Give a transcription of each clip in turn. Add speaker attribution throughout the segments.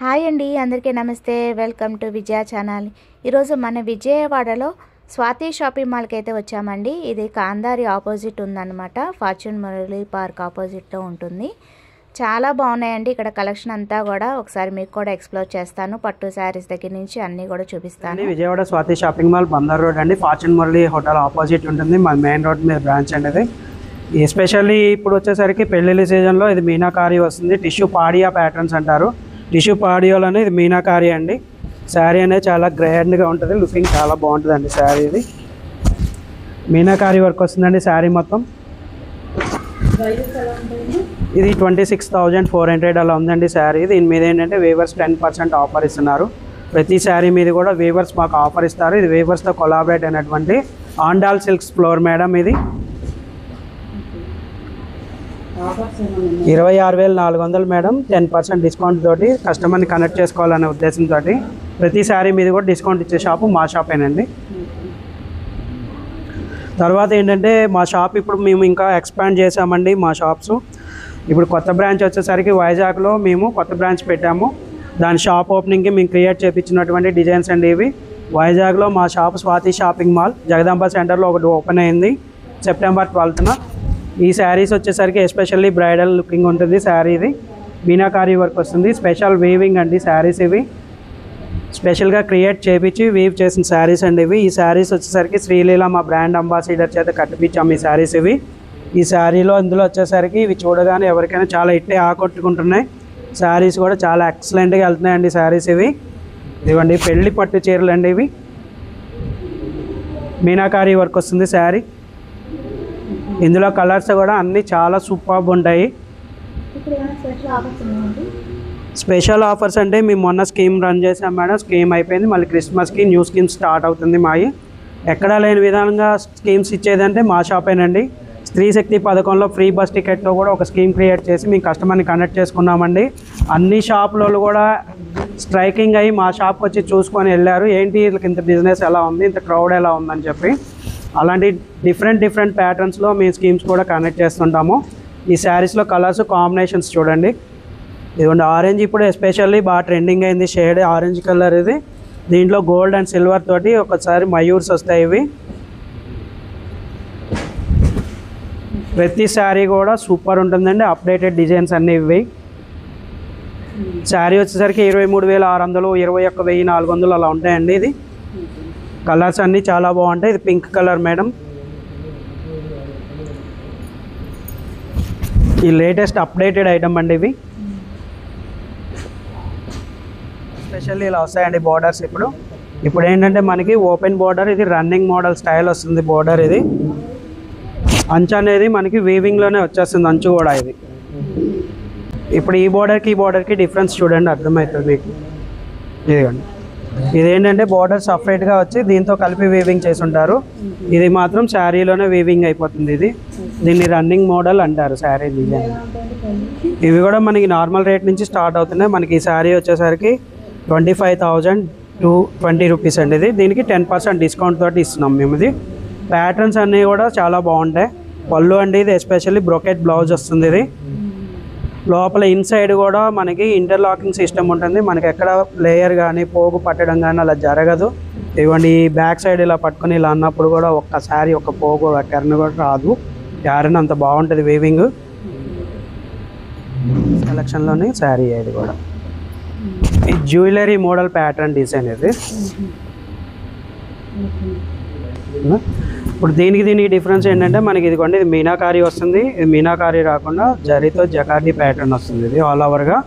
Speaker 1: Hi అండి, అందరికీ నమస్తే. Welcome to Vijaya channel. ఈరోజు మన విజయవాడలో స్వాతి షాపింగ్ మాల్కి అయితే వచ్చామండి. ఇది కాందారి ఆపోజిట్ ఉందన్నమాట. ఫార్చ్యూన్ మురళి పార్క్ ఆపోజిట్లో ఉంటుంది. చాలా బాగున్నాయండి ఇక్కడ కలెక్షన్ అంతా కూడా. ఒకసారి మీకు కూడా ఎక్స్ప్లోర్ చేస్తాను. పట్టు శారీస్ దగ్గర నుంచి అన్నీ కూడా చూపిస్తాను.
Speaker 2: Vijayawada Swathi shopping mall Bandar road అండి. ఫార్చ్యూన్ మురళి హోటల్ ఆపోజిట్ ఉంటుంది. మన మెయిన్ రోడ్ మీద బ్రాంచ్ అండి ఇది. ఎస్పెషల్లీ ఇప్పుడు వచ్చేసరికి పెళ్ళిళ్ళ సీజన్లో ఇది మీనాకారి వస్తుంది. టిష్యూ పాడియా ప్యాటర్న్స్ అంటారు. టిష్యూ పాడియోలోనే ఇది మీనాకారి అండి. శారీ అనేది చాలా గ్రాండ్గా ఉంటుంది. లుకింగ్ చాలా బాగుంటుంది అండి. శారీ ఇది మీనాకారి వర్క్ వస్తుందండి. శారీ మొత్తం ఇది 26,400 అలా ఉందండి శారీ. దీని మీద ఏంటంటే వేవర్స్ 10% ఆఫర్ ఇస్తున్నారు. ప్రతి శారీ మీద కూడా వేవర్స్ మాకు ఆఫర్ ఇస్తారు. ఇది వేవర్స్తో కొలాబరేట్ అయినటువంటి ఆండాల్ సిల్క్స్ ఫ్లోర్ మేడం. ఇది 26,400 మేడం. 10% డిస్కౌంట్ తోటి కస్టమర్ని కనెక్ట్ చేసుకోవాలనే ఉద్దేశంతో ప్రతి శారీ మీద కూడా డిస్కౌంట్ ఇచ్చే షాపు మా షాపేనండి. తర్వాత ఏంటంటే మా షాప్ ఇప్పుడు మేము ఇంకా ఎక్స్పాండ్ చేసామండి. మా షాప్స్ ఇప్పుడు కొత్త బ్రాంచ్ వచ్చేసరికి వైజాగ్లో మేము కొత్త బ్రాంచ్ పెట్టాము. దాని షాప్ ఓపెనింగ్కి మేము క్రియేట్ చేయించినటువంటి డిజైన్స్ అండి ఇవి. వైజాగ్లో మా shop Swathi shopping mall Jagadamba సెంటర్లో ఒకటి ఓపెన్ అయింది సెప్టెంబర్ 12న. ఈ శారీస్ వచ్చేసరికి ఎస్పెషల్లీ బ్రైడల్ లుకింగ్ ఉంటుంది. శారీ ఇది మీనాకారి వర్క్ వస్తుంది. స్పెషల్ వీవింగ్ అండి శారీస్ ఇవి. స్పెషల్గా క్రియేట్ చేయించి వీవ్ చేసిన శారీస్ అండి ఇవి. ఈ శారీస్ వచ్చేసరికి శ్రీలీల మా బ్రాండ్ అంబాసిడర్ చేత కట్టిపించాము ఈ శారీస్ ఇవి. ఈ శారీలో ఇందులో వచ్చేసరికి ఇవి చూడగానే ఎవరికైనా చాలా ఇట్టే ఆకట్టుకుంటున్నాయి. శారీస్ కూడా చాలా ఎక్సలెంట్గా వెళ్తున్నాయండి శారీస్ ఇవి. ఇదిగోండి పెళ్లి పట్టు చీరలు అండి ఇవి. మీనాకారి వర్క్ వస్తుంది శారీ. ఇందులో కలర్స్ కూడా అన్నీ చాలా సూపర్బ్ ఉంటాయి. స్పెషల్ ఆఫర్స్ అంటే మేము మొన్న స్కీమ్ రన్ చేసాం మేడం. స్కీమ్ అయిపోయింది. మళ్ళీ క్రిస్మస్కి న్యూ స్కీమ్ స్టార్ట్ అవుతుంది మాయి. ఎక్కడా లేని విధంగా స్కీమ్స్ ఇచ్చేదంటే మా షాపేనండి. స్త్రీ శక్తి పథకంలో ఫ్రీ బస్ టికెట్తో కూడా ఒక స్కీమ్ క్రియేట్ చేసి మేము కస్టమర్ని కనెక్ట్ చేసుకున్నామండి. అన్ని షాపులలో కూడా స్ట్రైకింగ్ అయ్యి మా షాప్కి వచ్చి చూసుకొని వెళ్ళారు. ఏంటి వీళ్ళకి ఇంత బిజినెస్ ఎలా ఉంది, ఇంత క్రౌడ్ ఎలా ఉందని చెప్పి. అలాంటి డిఫరెంట్ ప్యాటర్న్స్లో మేము స్కీమ్స్ కూడా కనెక్ట్ చేస్తుంటాము. ఈ శారీస్లో కలర్స్ కాంబినేషన్స్ చూడండి. ఇదిగోండి ఆరెంజ్ ఇప్పుడు ఎస్పెషల్లీ బాగా ట్రెండింగ్ అయింది షేడ్ ఆరెంజ్ కలర్ ఇది. దీంట్లో గోల్డ్ అండ్ సిల్వర్ తోటి ఒకసారి మయూర్స్ వస్తాయి ఇవి. ప్రతి శారీ కూడా సూపర్ ఉంటుందండి. అప్డేటెడ్ డిజైన్స్ అన్నీ ఇవి. శారీ వచ్చేసరికి 23,600, 21,400 అలా ఉంటాయండి. ఇది కలర్స్ అన్నీ చాలా బాగుంటాయి. ఇది పింక్ కలర్ మేడం. ఈ లేటెస్ట్ అప్డేటెడ్ ఐటమ్ అండి ఇవి. స్పెషల్లీ ఇలా వస్తాయండి బోర్డర్స్. ఇప్పుడు ఏంటంటే మనకి ఓపెన్ బోర్డర్, ఇది రన్నింగ్ మోడల్ స్టైల్ వస్తుంది బోర్డర్. ఇది అంచు అనేది మనకి వీవింగ్లోనే వచ్చేస్తుంది అంచు కూడా. ఇది ఇప్పుడు ఈ బోర్డర్కి డిఫరెన్స్ చూడండి, అర్థమవుతుంది మీకు. ఇదిగోండి ఇదేంటంటే బోర్డర్ సపరేట్గా వచ్చి దీంతో కలిపి వీవింగ్ చేసి ఉంటారు. ఇది మాత్రం శారీలోనే వీవింగ్ అయిపోతుంది. ఇది దీన్ని రన్నింగ్ మోడల్ అంటారు శారీ డిజైన్. ఇవి కూడా మనకి నార్మల్ రేట్ నుంచి స్టార్ట్ అవుతున్నాయి. మనకి ఈ శారీ వచ్చేసరికి 25,020 రూపీస్ అండి ఇది. దీనికి 10% డిస్కౌంట్ తోటి ఇస్తున్నాం మేము. ఇది ప్యాటర్న్స్ అన్నీ కూడా చాలా బాగుంటాయి. పళ్ళు అండి ఇది ఎస్పెషల్లీ బ్రోకెట్ బ్లౌజ్ వస్తుంది. ఇది లోపల ఇన్సైడ్ కూడా మనకి ఇంటర్లాకింగ్ సిస్టమ్ ఉంటుంది. మనకి ఎక్కడ లేయర్ కానీ పోగు పట్టడం కానీ అలా జరగదు. ఇవ్వండి ఈ బ్యాక్ సైడ్ ఇలా పట్టుకొని ఇలా అన్నప్పుడు కూడా ఒక్కసారి ఒక పోగు ఎక్కడిని కూడా రాదు. యారని అంత బాగుంటుంది వీవింగ్. సెలక్షన్లోని శారీ ఇది కూడా ఈ జ్యువెలరీ మోడల్ ప్యాటర్న్ డిజైన్ ఇది. ఇప్పుడు దీనికి డిఫరెన్స్ ఏంటంటే మనకి ఇదిగోండి ఇది మీనాకారి వస్తుంది. ఇది మీనాకారి రాకుండా జరీతో జకార్డీ ప్యాటర్న్ వస్తుంది. ఇది ఆల్ ఓవర్గా.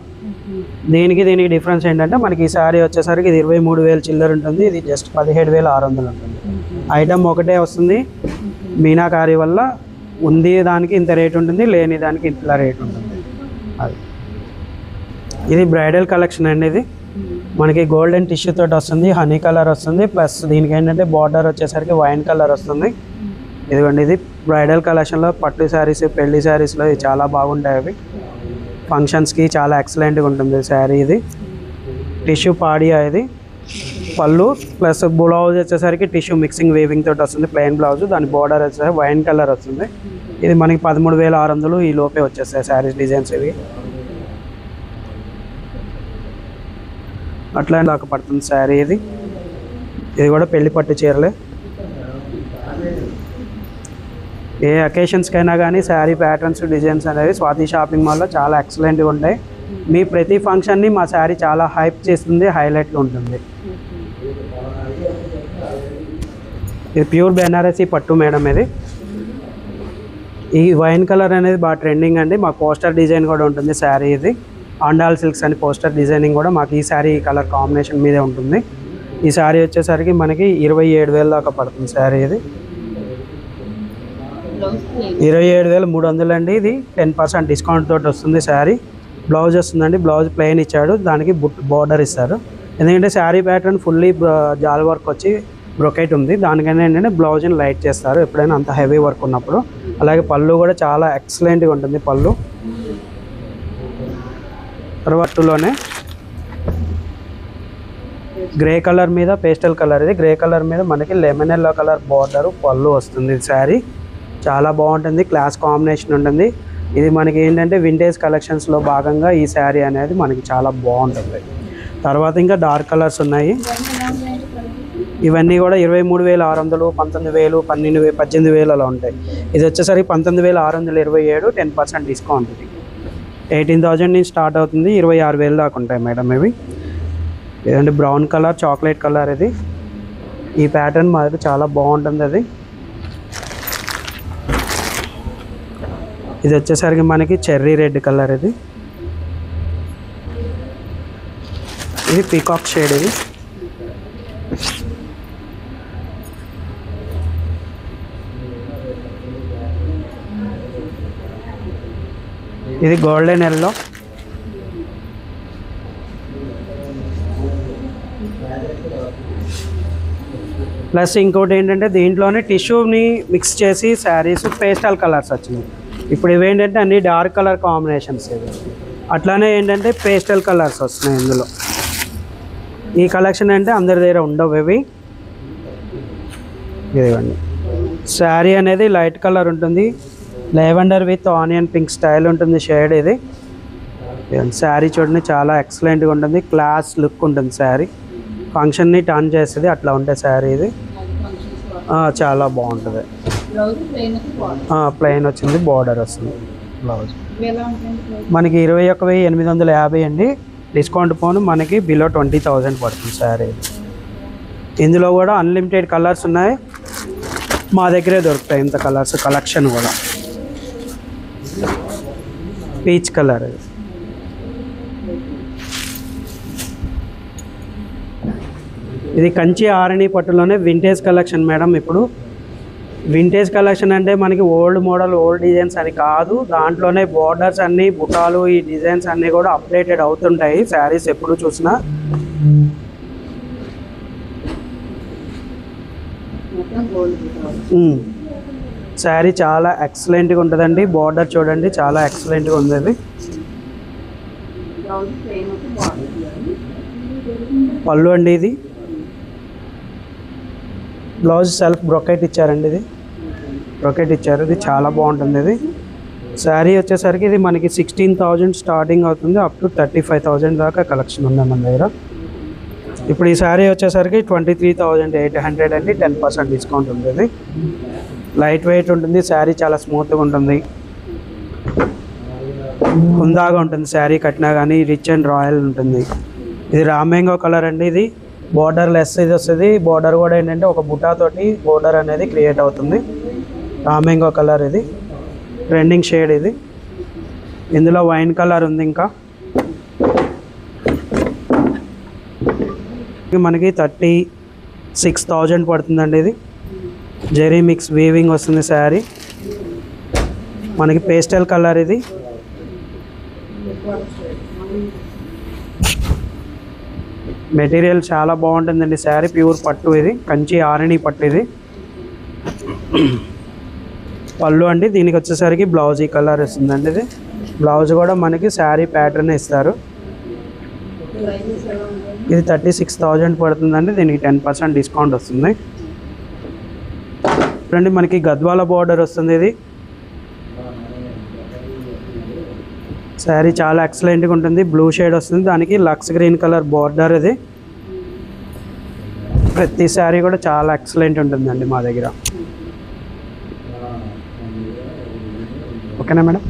Speaker 2: దీనికి డిఫరెన్స్ ఏంటంటే మనకి ఈ శారీ వచ్చేసరికి ఇది 23,000 చిల్లర ఉంటుంది. ఇది జస్ట్ 17,600 ఉంటుంది. ఐటమ్ ఒకటే వస్తుంది. మీనాకారి వల్ల ఉంది దానికి ఇంత రేట్ ఉంటుంది, లేని దానికి ఇంత రేట్ ఉంటుంది. అది ఇది బ్రైడల్ కలెక్షన్ అండి. ఇది మనకి గోల్డెన్ టిష్యూ తోటి వస్తుంది. హనీ కలర్ వస్తుంది. ప్లస్ దీనికి ఏంటంటే బార్డర్ వచ్చేసరికి వైన్ కలర్ వస్తుంది. ఇదిగోండి ఇది బ్రైడల్ కలెక్షన్లో పట్టు శారీస్, పెళ్లి శారీస్లో ఇవి చాలా బాగుంటాయి. అవి ఫంక్షన్స్కి చాలా ఎక్సలెంట్గా ఉంటుంది శారీ. ఇది టిష్యూ పాడియా. ఇది పళ్ళు ప్లస్ బ్లౌజ్ వచ్చేసరికి టిష్యూ మిక్సింగ్ వీవింగ్ తోటి వస్తుంది. Plain blouse. దాని బార్డర్ వచ్చేసరికి వైన్ కలర్ వస్తుంది. ఇది మనకి 13,600 ఈ లోపే వచ్చేస్తాయి శారీస్ డిజైన్స్ ఇవి. అట్లా దాకా పడుతుంది శారీ ఇది. ఇది కూడా పెళ్లి పట్టు చీరలే. ఏ అకేషన్స్కైనా కానీ శారీ ప్యాటర్న్స్ డిజైన్స్ అనేవి స్వాతి షాపింగ్ మాల్లో చాలా ఎక్సలెంట్గా ఉంటాయి. మీ ప్రతి ఫంక్షన్ని మా శారీ చాలా హైప్ చేస్తుంది, హైలైట్గా ఉంటుంది. ఇది ప్యూర్ బెనారసీ పట్టు మేడం. ఇది ఈ వైన్ కలర్ అనేది బాగా ట్రెండింగ్ అండి. మాకు పోస్టర్ డిజైన్ కూడా ఉంటుంది శారీ. ఇది ఆండాల్ సిల్క్స్ అని పోస్టర్ డిజైనింగ్ కూడా మాకు ఈ శారీ కలర్ కాంబినేషన్ మీదే ఉంటుంది. ఈ శారీ వచ్చేసరికి మనకి 27,000 దాకా పడుతుంది శారీ. ఇది 27,300 అండి. ఇది 10% డిస్కౌంట్ తోటి వస్తుంది శారీ. బ్లౌజ్ వస్తుందండి. బ్లౌజ్ ప్లెయిన్ ఇచ్చాడు, దానికి బోర్డర్ ఇస్తారు. ఎందుకంటే శారీ ప్యాటర్న్ ఫుల్లీ జాల్ వర్క్ వచ్చి బ్రొకెట్ ఉంది. దానికైనా ఏంటంటే బ్లౌజ్ని లైట్ చేస్తారు ఎప్పుడైనా అంత హెవీ వర్క్ ఉన్నప్పుడు. అలాగే పళ్ళు కూడా చాలా ఎక్సలెంట్గా ఉంటుంది పళ్ళు. తర్వాతలోనే గ్రే కలర్ మీద పేస్టల్ కలర్. ఇది గ్రే కలర్ మీద మనకి లెమన్ ఎల్లో కలర్ బార్డర్ పళ్ళు వస్తుంది. శారీ చాలా బాగుంటుంది, క్లాస్ కాంబినేషన్ ఉంటుంది. ఇది మనకి ఏంటంటే వింటేజ్ కలెక్షన్స్లో భాగంగా ఈ శారీ అనేది మనకి చాలా బాగుంటుంది. తర్వాత ఇంకా డార్క్ కలర్స్ ఉన్నాయి. ఇవన్నీ కూడా 23,600, 19,000, 12,000, 18,000 అలా ఉంటాయి. ఇది వచ్చేసరికి 19,627, 10% డిస్కౌంట్. ఇది 18,000 నుంచి స్టార్ట్ అవుతుంది, 26,000 దాకా ఉంటాయి మేడం ఇవి. ఇదంటే బ్రౌన్ కలర్, చాక్లెట్ కలర్. ఇది ఈ ప్యాటర్న్ మాకు చాలా బాగుంటుంది. అది ఇది వచ్చేసరికి మనకి చెర్రీ రెడ్ కలర్. ఇది పీకాక్ షేడ్. ఇది గోల్డెన్ ఎల్లో. ప్లస్ ఇంకోటి ఏంటంటే దీంట్లోనే టిష్యూని మిక్స్ చేసి శారీస్ పేస్టల్ కలర్స్ వచ్చినాయి. ఇప్పుడు ఇవేంటంటే అన్ని డార్క్ కలర్ కాంబినేషన్స్. ఇవి అట్లానే ఏంటంటే పేస్టల్ కలర్స్ వస్తున్నాయి ఇందులో. ఈ కలెక్షన్ అంటే అందరి దగ్గర ఉండవు ఇవి. ఇదిగోండి శారీ అనేది లైట్ కలర్ ఉంటుంది, lavender with onion pink style ఉంటుంది షేడ్. ఇది శారీ చూడండి చాలా ఎక్సలెంట్గా ఉంటుంది, క్లాస్ లుక్ ఉంటుంది శారీ. ఫంక్షన్ని టర్న్ చేస్తుంది అట్లా ఉంటే శారీ. ఇది చాలా బాగుంటుంది. ప్లెయిన్ వచ్చింది, బార్డర్ వస్తుంది. బ్లౌజ్ మనకి 21,850 అండి. డిస్కౌంట్ పోను మనకి బిలో 20,000 పడుతుంది శారీ. ఇందులో కూడా అన్లిమిటెడ్ కలర్స్ ఉన్నాయి, మా దగ్గరే దొరుకుతాయి ఇంత కలర్స్. కలెక్షన్ కూడా పీచ్ కలర్. ఇది కంచి ఆరణి పట్టులోనే వింటేజ్ కలెక్షన్ మేడం. ఇప్పుడు వింటేజ్ కలెక్షన్ అంటే మనకి ఓల్డ్ మోడల్, ఓల్డ్ డిజైన్స్ అని కాదు. దాంట్లోనే బోర్డర్స్ అన్నీ, బుటాలు, ఈ డిజైన్స్ అన్నీ కూడా అప్డేటెడ్ అవుతుంటాయి శారీస్ ఎప్పుడు చూసినా. శారీ చాలా ఎక్సలెంట్గా ఉంటుందండి. బార్డర్ చూడండి చాలా ఎక్సలెంట్గా ఉంది. అది పళ్ళు అండి. ఇది బ్లౌజ్ సెల్ఫ్ బ్రొకెట్ ఇచ్చారండి. ఇది బ్రొకెట్ ఇచ్చారు, ఇది చాలా బాగుంటుంది. ఇది శారీ వచ్చేసరికి ఇది మనకి 16,000 స్టార్టింగ్ అవుతుంది, అప్ టు 35,000 దాకా కలెక్షన్ ఉంది మన దగ్గర. ఇప్పుడు ఈ శారీ వచ్చేసరికి 23,800 అండి, 10% డిస్కౌంట్ ఉంది. ఇది లైట్ వెయిట్ ఉంటుంది శారీ, చాలా స్మూత్గా ఉంటుంది, హుందాగా ఉంటుంది శారీ కట్టినా కానీ. రిచ్ అండ్ రాయల్ ఉంటుంది. ఇది రామ్యాంగో కలర్ అండి. ఇది బోర్డర్ లెస్ ఇది వస్తుంది. బోర్డర్ కూడా ఏంటంటే ఒక బుటాతోటి బోర్డర్ అనేది క్రియేట్ అవుతుంది. రామ్యాంగో కలర్ ఇది ట్రెండింగ్ షేడ్. ఇది ఇందులో వైన్ కలర్ ఉంది. ఇంకా మనకి 36,000 పడుతుందండి. ఇది జెరీ మిక్స్ వీవింగ్ వస్తుంది శారీ. మనకి పేస్టల్ కలర్. ఇది మెటీరియల్ చాలా బాగుంటుందండి శారీ, ప్యూర్ పట్టు. ఇది కంచి ఆరణి పట్టు. ఇది పళ్ళు అండి. దీనికి వచ్చేసరికి బ్లౌజ్ ఈ కలర్ వస్తుందండి. ఇది బ్లౌజ్ కూడా మనకి శారీ ప్యాటర్న్ ఇస్తారు. ఇది 36,000 పడుతుందండి. దీనికి 10% డిస్కౌంట్ వస్తుంది. చూడండి మనకి గద్వాల బార్డర్ వస్తుంది. ఇది శారీ చాలా ఎక్సలెంట్గా ఉంటుంది. బ్లూ షేడ్ వస్తుంది, దానికి లక్స్ గ్రీన్ కలర్ బార్డర్. ఇది ప్రతి శారీ కూడా చాలా ఎక్సలెంట్ ఉంటుందండి మా దగ్గర. ఓకేనా మేడం?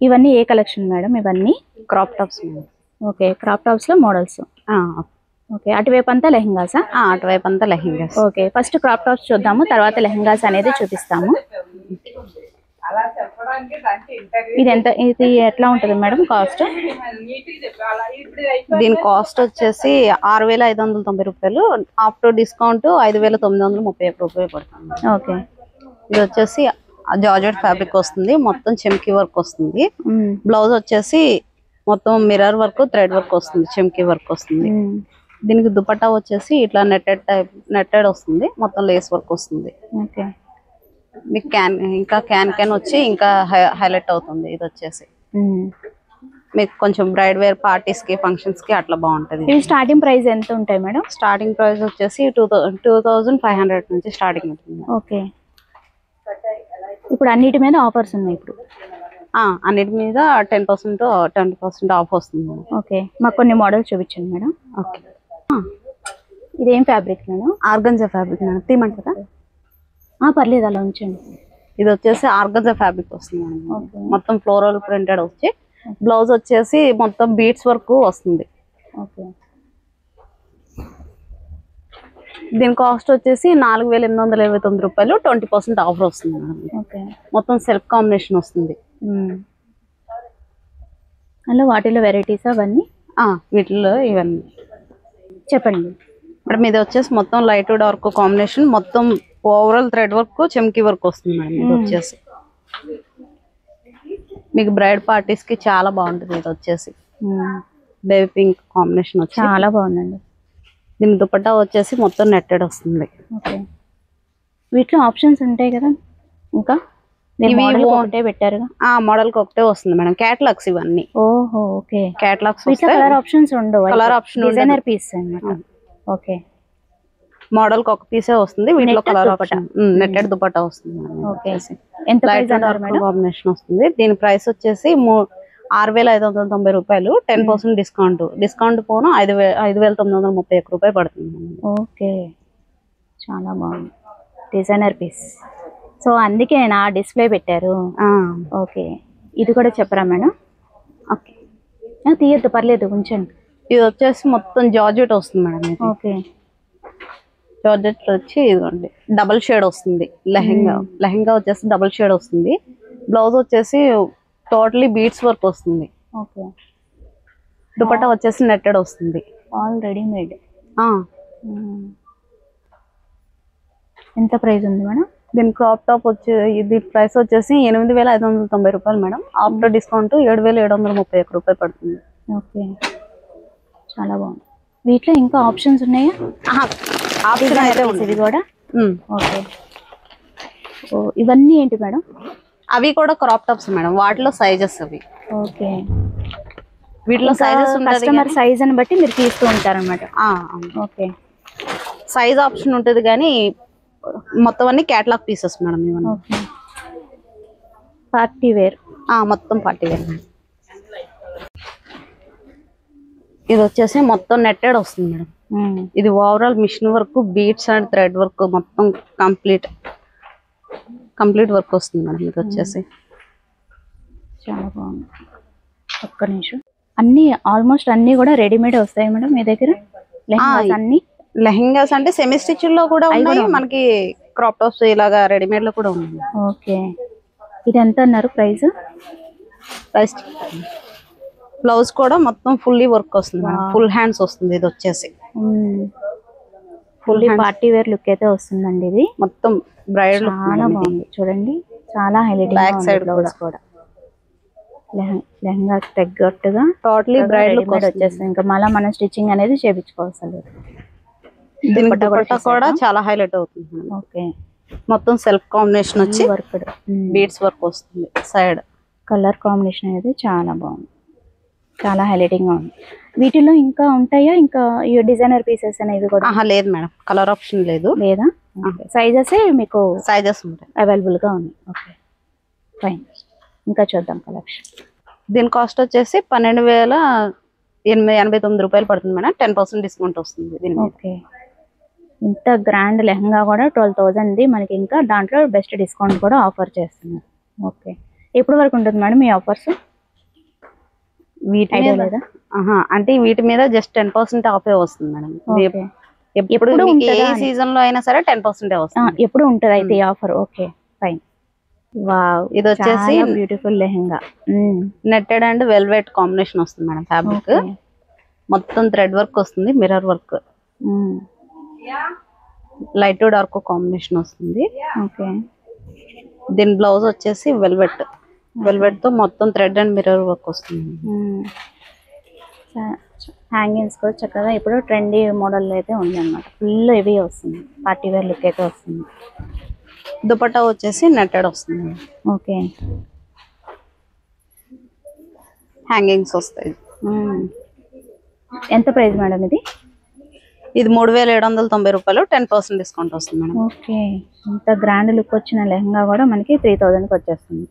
Speaker 1: ఇవన్నీ ఏ కలెక్షన్ మేడం? ఇవన్నీ
Speaker 3: క్రాప్ టాప్స్.
Speaker 1: ఓకే, క్రాప్ టాప్స్లో మోడల్స్. ఓకే, అటువైపు అంతా లెహెంగాసా?
Speaker 3: అటువైపు అంతా lehengas.
Speaker 1: Okay, first crop tops చూద్దాము, తర్వాత లెహెంగాస్ అనేది చూపిస్తాము. ఇది ఎట్లా ఉంటుంది మేడం కాస్ట్?
Speaker 3: దీని కాస్ట్ వచ్చేసి 6,590 రూపాయలు. ఆఫ్టర్ డిస్కౌంట్ 5,931 రూపాయలు పడుతుంది.
Speaker 1: ఓకే,
Speaker 3: ఇది వచ్చేసి జార్జెట్ ఫ్యాబ్రిక్ వస్తుంది, మొత్తం చెమ్కీ వర్క్ వస్తుంది. బ్లౌజ్ వచ్చేసి మొత్తం మిర్రర్ వర్క్, థ్రెడ్ వర్క్ వస్తుంది, చెమ్కీ వర్క్ వస్తుంది. దీనికి దుపట్టా వచ్చేసి ఇట్లా నెట్టెడ్ వస్తుంది, మొత్తం లేస్ వర్క్ వస్తుంది.
Speaker 1: ఓకే,
Speaker 3: మీకు క్యాన్ వచ్చి ఇంకా హైలైట్ అవుతుంది. ఇది వచ్చేసి మీకు కొంచెం బ్రైడ్ వేర్ పార్టీస్ కి, ఫంక్షన్స్ కి అట్లా బాగుంటది.
Speaker 1: ఇది స్టార్టింగ్ ప్రైస్ ఎంత ఉంటాయి మేడం?
Speaker 3: స్టార్టింగ్ ప్రైస్ వచ్చేసి 2,500 నుంచి స్టార్టింగ్ ఉంటుంది.
Speaker 1: ఓకే, ఇప్పుడు అన్నిటి మీద ఆఫర్స్ ఉన్నాయి. ఇప్పుడు
Speaker 3: అన్నిటి మీద 10% 20% ఆఫ్ వస్తుంది.
Speaker 1: ఓకే, మాకు కొన్ని మోడల్స్ చూపించండి మేడం.
Speaker 3: ఓకే,
Speaker 1: ఇదేం fabric madam?
Speaker 3: Organza fabric madam. తీమంటారా?
Speaker 1: పర్లేదు, అలా ఉంచండి.
Speaker 3: ఇది వచ్చేసి ఆర్గంజా ఫ్యాబ్రిక్ వస్తుంది మేడం. మొత్తం ఫ్లోరల్ ప్రింటెడ్ వచ్చి బ్లౌజ్ వచ్చేసి మొత్తం బీట్స్ వర్క్ వస్తుంది.
Speaker 1: ఓకే,
Speaker 3: దీని కాస్ట్ వచ్చేసి 4,829 రూపాయలు. 20% ఆఫర్ వస్తుంది మేడం.
Speaker 1: ఓకే,
Speaker 3: మొత్తం సెల్ఫ్ కాంబినేషన్ వస్తుంది.
Speaker 1: అలా వాటిలో వెరైటీస్ అవన్నీ
Speaker 3: వీటిలో ఇవన్నీ
Speaker 1: చెప్పండి
Speaker 3: మేడం. ఇది వచ్చేసి మొత్తం లైట్ డార్క్ కాంబినేషన్, మొత్తం ఓవరాల్ థ్రెడ్ వర్క్, చెమ్కీ వర్క్ వస్తుంది మేడం. ఇది వచ్చేసి మీకు బ్రైడ్ పార్టీస్ కి చాలా బాగుంటుంది. ఇది వచ్చేసి బేబీ పింక్ కాంబినేషన్ వచ్చి
Speaker 1: చాలా బాగుందండి.
Speaker 3: దీని దుపట్టా వచ్చేసి మొత్తం నెట్టెడ్ వస్తుంది.
Speaker 1: ఓకే, వీటిలో ఆప్షన్స్ ఉంటాయి కదా ఇంకా? ఒకటే పెట్టారుగా?
Speaker 3: మోడల్ కి ఒకటే వస్తుంది మేడం. క్యాటలాగ్స్ ఇవన్నీ.
Speaker 1: ఓహో, ఓకే,
Speaker 3: క్యాటలాగ్స్.
Speaker 1: కలర్ ఆప్షన్స్ ఉండవు?
Speaker 3: కలర్ ఆప్షన్
Speaker 1: డిజైనర్ పీస్ అన్నమాట. ఓకే,
Speaker 3: మోడల్ కి ఒక పీసే వస్తుంది. వీటిలో కలర్ ఆప్షన్ నెట్టెడ్ దుపట్టా వస్తుంది.
Speaker 1: ఓకే, ఎంత ప్రైస్ అన్నారు మేడం?
Speaker 3: కాంబినేషన్ వస్తుంది. దీని ప్రైస్ వచ్చేసి 6,590 రూపాయలు. 10% డిస్కౌంట్ పోను 5,931 రూపాయలు పడుతుంది.
Speaker 1: ఓకే, చాలా బాగుంది, డిజైనర్ పీస్. సో అందుకే నా డిస్ప్లే పెట్టారు. ఓకే, ఇది కూడా చెప్పరా మేడం?
Speaker 3: ఓకే,
Speaker 1: తీయద్దు, పర్లేదు, ఉంచండి.
Speaker 3: ఇది వచ్చేసి మొత్తం జార్జెట్ వస్తుంది మేడం.
Speaker 1: ఓకే,
Speaker 3: జార్జెట్ వచ్చి ఇదిగోండి డబల్ షేడ్ వస్తుంది. లెహెంగా వచ్చేసి డబల్ షేడ్ వస్తుంది. బ్లౌజ్ వచ్చేసి టోటలీ బీట్స్ వర్క్ వస్తుంది.
Speaker 1: ఓకే,
Speaker 3: దుపట్టా వచ్చేసి నెట్టెడ్ వస్తుంది.
Speaker 1: All readymade. ఎంత ప్రైస్ ఉంది మేడం?
Speaker 3: దీని క్రాప్ టాప్ వచ్చి ఇది ప్రైస్ వచ్చేసి 8,590 రూపాయలు మేడం. ఆఫ్టర్ డిస్కౌంట్ 7,731 రూపాయలు పడుతుంది.
Speaker 1: ఓకే, చాలా బాగుంది. వీటిలో ఇంకా ఆప్షన్స్ ఉన్నాయా?
Speaker 3: ఆప్షన్ అయితే
Speaker 1: ఇది కూడా. ఓకే, ఇవన్నీ ఏంటి మేడం?
Speaker 3: అవి కూడా క్రాప్ టాప్స్ మేడం. వాటిలో సైజెస్ అవి.
Speaker 1: ఓకే,
Speaker 3: వీటిలో సైజెస్
Speaker 1: కస్టమర్ సైజ్ అని బట్టి మీరు తీస్తూ ఉంటారన్నమాట. ఓకే,
Speaker 3: సైజ్ ఆప్షన్ ఉంటుంది కానీ మొత్తం అన్ని క్యాటలాగ్ పీసెస్ మేడం ఇవన్నీ.
Speaker 1: Party wear.
Speaker 3: మొత్తం పార్టీ వేర్. ఇది వచ్చేసి మొత్తం నెట్టెడ్ వస్తుంది మేడం. ఇది overall machine work, beads and thread work మొత్తం కంప్లీట్ వర్క్ వస్తుంది మేడం. ఇది వచ్చేసి
Speaker 1: చాలా బాగుంది. ఒక్క నిమిషం. అన్ని ఆల్మోస్ట్ అన్ని కూడా రెడీమేడ్ వస్తాయి మేడం మీ దగ్గర? అన్ని
Speaker 3: లెహెంగాస్ అంటే సెమీ స్టిచ్ లో కూడా ఉన్నాయి, మనకి క్రాప్ టాప్స్ ఇలాగా రెడీమేడ్ లో కూడా ఉన్నాయి.
Speaker 1: ఓకే, ఇది ఎంత అన్నారు ప్రైస్?
Speaker 3: బ్లౌజ్ కూడా మొత్తం ఫుల్లీ వర్క్ వస్తుంది, ఫుల్ హ్యాండ్స్ వస్తుంది. ఇది వచ్చేసి
Speaker 1: ఫుల్లీ పార్టీ వేర్ లుక్ అయితే వస్తుందండి. ఇది
Speaker 3: మొత్తం బ్రైడ్
Speaker 1: చాలా బాగుంది చూడండి, చాలా హైలైట్.
Speaker 3: బ్యాక్ సైడ్ బ్లౌజ్ కూడా
Speaker 1: లెహంగా తగ్గట్టుగా
Speaker 3: టోటలీ బ్రైడ్ లుక్
Speaker 1: వచ్చేస్తుంది. ఇంకా మళ్ళీ మనం స్టిచ్చింగ్ అనేది చేయించుకోవాల్సి లేదు.
Speaker 3: దుపట్టా కూడా చాలా హైలైట్ అవుతుంది.
Speaker 1: ఓకే,
Speaker 3: మొత్తం సెల్ఫ్ కాంబినేషన్ వచ్చి వర్క్, బీడ్స్ వర్క్ వస్తుంది. సైడ్
Speaker 1: కలర్ కాంబినేషన్ అనేది చాలా బాగుంది, చాలా హైలైటింగ్ గా ఉంది. వీటిలో ఇంకా ఉంటాయా? ఇంకా డిజైనర్ పీసెస్ అనేవి కూడా?
Speaker 3: లేదు మేడం, కలర్ ఆప్షన్ లేదు.
Speaker 1: లేదా? సైజెస్ మీకు
Speaker 3: సైజెస్ ఉంటాయి,
Speaker 1: అవైలబుల్ గా ఉన్నాయి. Okay, fine. ఇంకా చూద్దాం కలెక్షన్.
Speaker 3: దీని కాస్ట్ వచ్చేసి 12,000 89 రూపాయలు పడుతుంది మేడం. 10% డిస్కౌంట్ వస్తుంది దీని మీద.
Speaker 1: ఓకే, ఇంత గ్రాండ్ లెహంగా కూడా 12,000 మనకి, ఇంకా దాంట్లో బెస్ట్ డిస్కౌంట్ కూడా ఆఫర్ చేస్తున్నారు. ఓకే, ఎప్పటి వరకు ఉంటుంది మేడం ఈ ఆఫర్స్?
Speaker 3: వీటి మీద లేదా? అంటే వీటి మీద జస్ట్ 10% ఆఫే వస్తుంది మేడం. ఎప్పుడు ఏ సీజన్ లో అయినా సరే 10% వస్తుంది.
Speaker 1: ఎప్పుడు ఉంటుంది అయితే ఈ ఆఫర్? Okay fine. వావ్,
Speaker 3: ఇది వచ్చేసి
Speaker 1: beautiful lehenga,
Speaker 3: netted and velvet combination వస్తుంది మేడం. ఫ్యాబ్రిక్ మొత్తం థ్రెడ్ వర్క్ వస్తుంది, mirror work, light to dark combination వస్తుంది.
Speaker 1: ఓకే,
Speaker 3: దీని బ్లౌజ్ వచ్చేసి వెల్వెట్ తో మొత్తం థ్రెడ్ అండ్ మిర్రర్ వర్క్ వస్తుంది.
Speaker 1: హ్యాంగింగ్స్ కూడా చక్కగా ఇప్పుడు ట్రెండీ మోడల్ అయితే ఉంది అన్నమాట. ఫుల్ హెవీ వస్తుంది, పార్టీ వేర్ లుక్ అయితే వస్తుంది.
Speaker 3: దుపట్టా వచ్చేసి నెట్టెడ్ వస్తుంది.
Speaker 1: ఓకే,
Speaker 3: హ్యాంగింగ్స్ వస్తాయి.
Speaker 1: ఎంత ప్రైస్ మేడం ఇది?
Speaker 3: ఇది 3790 రూపాయలు, 10% డిస్కౌంట్ వస్తుంది మేడం.
Speaker 1: ఓకే, ఇంత గ్రాండ్ లుక్ వచ్చిన లెహంగా కూడా మనకి 3000కి వచ్చేస్తుంది.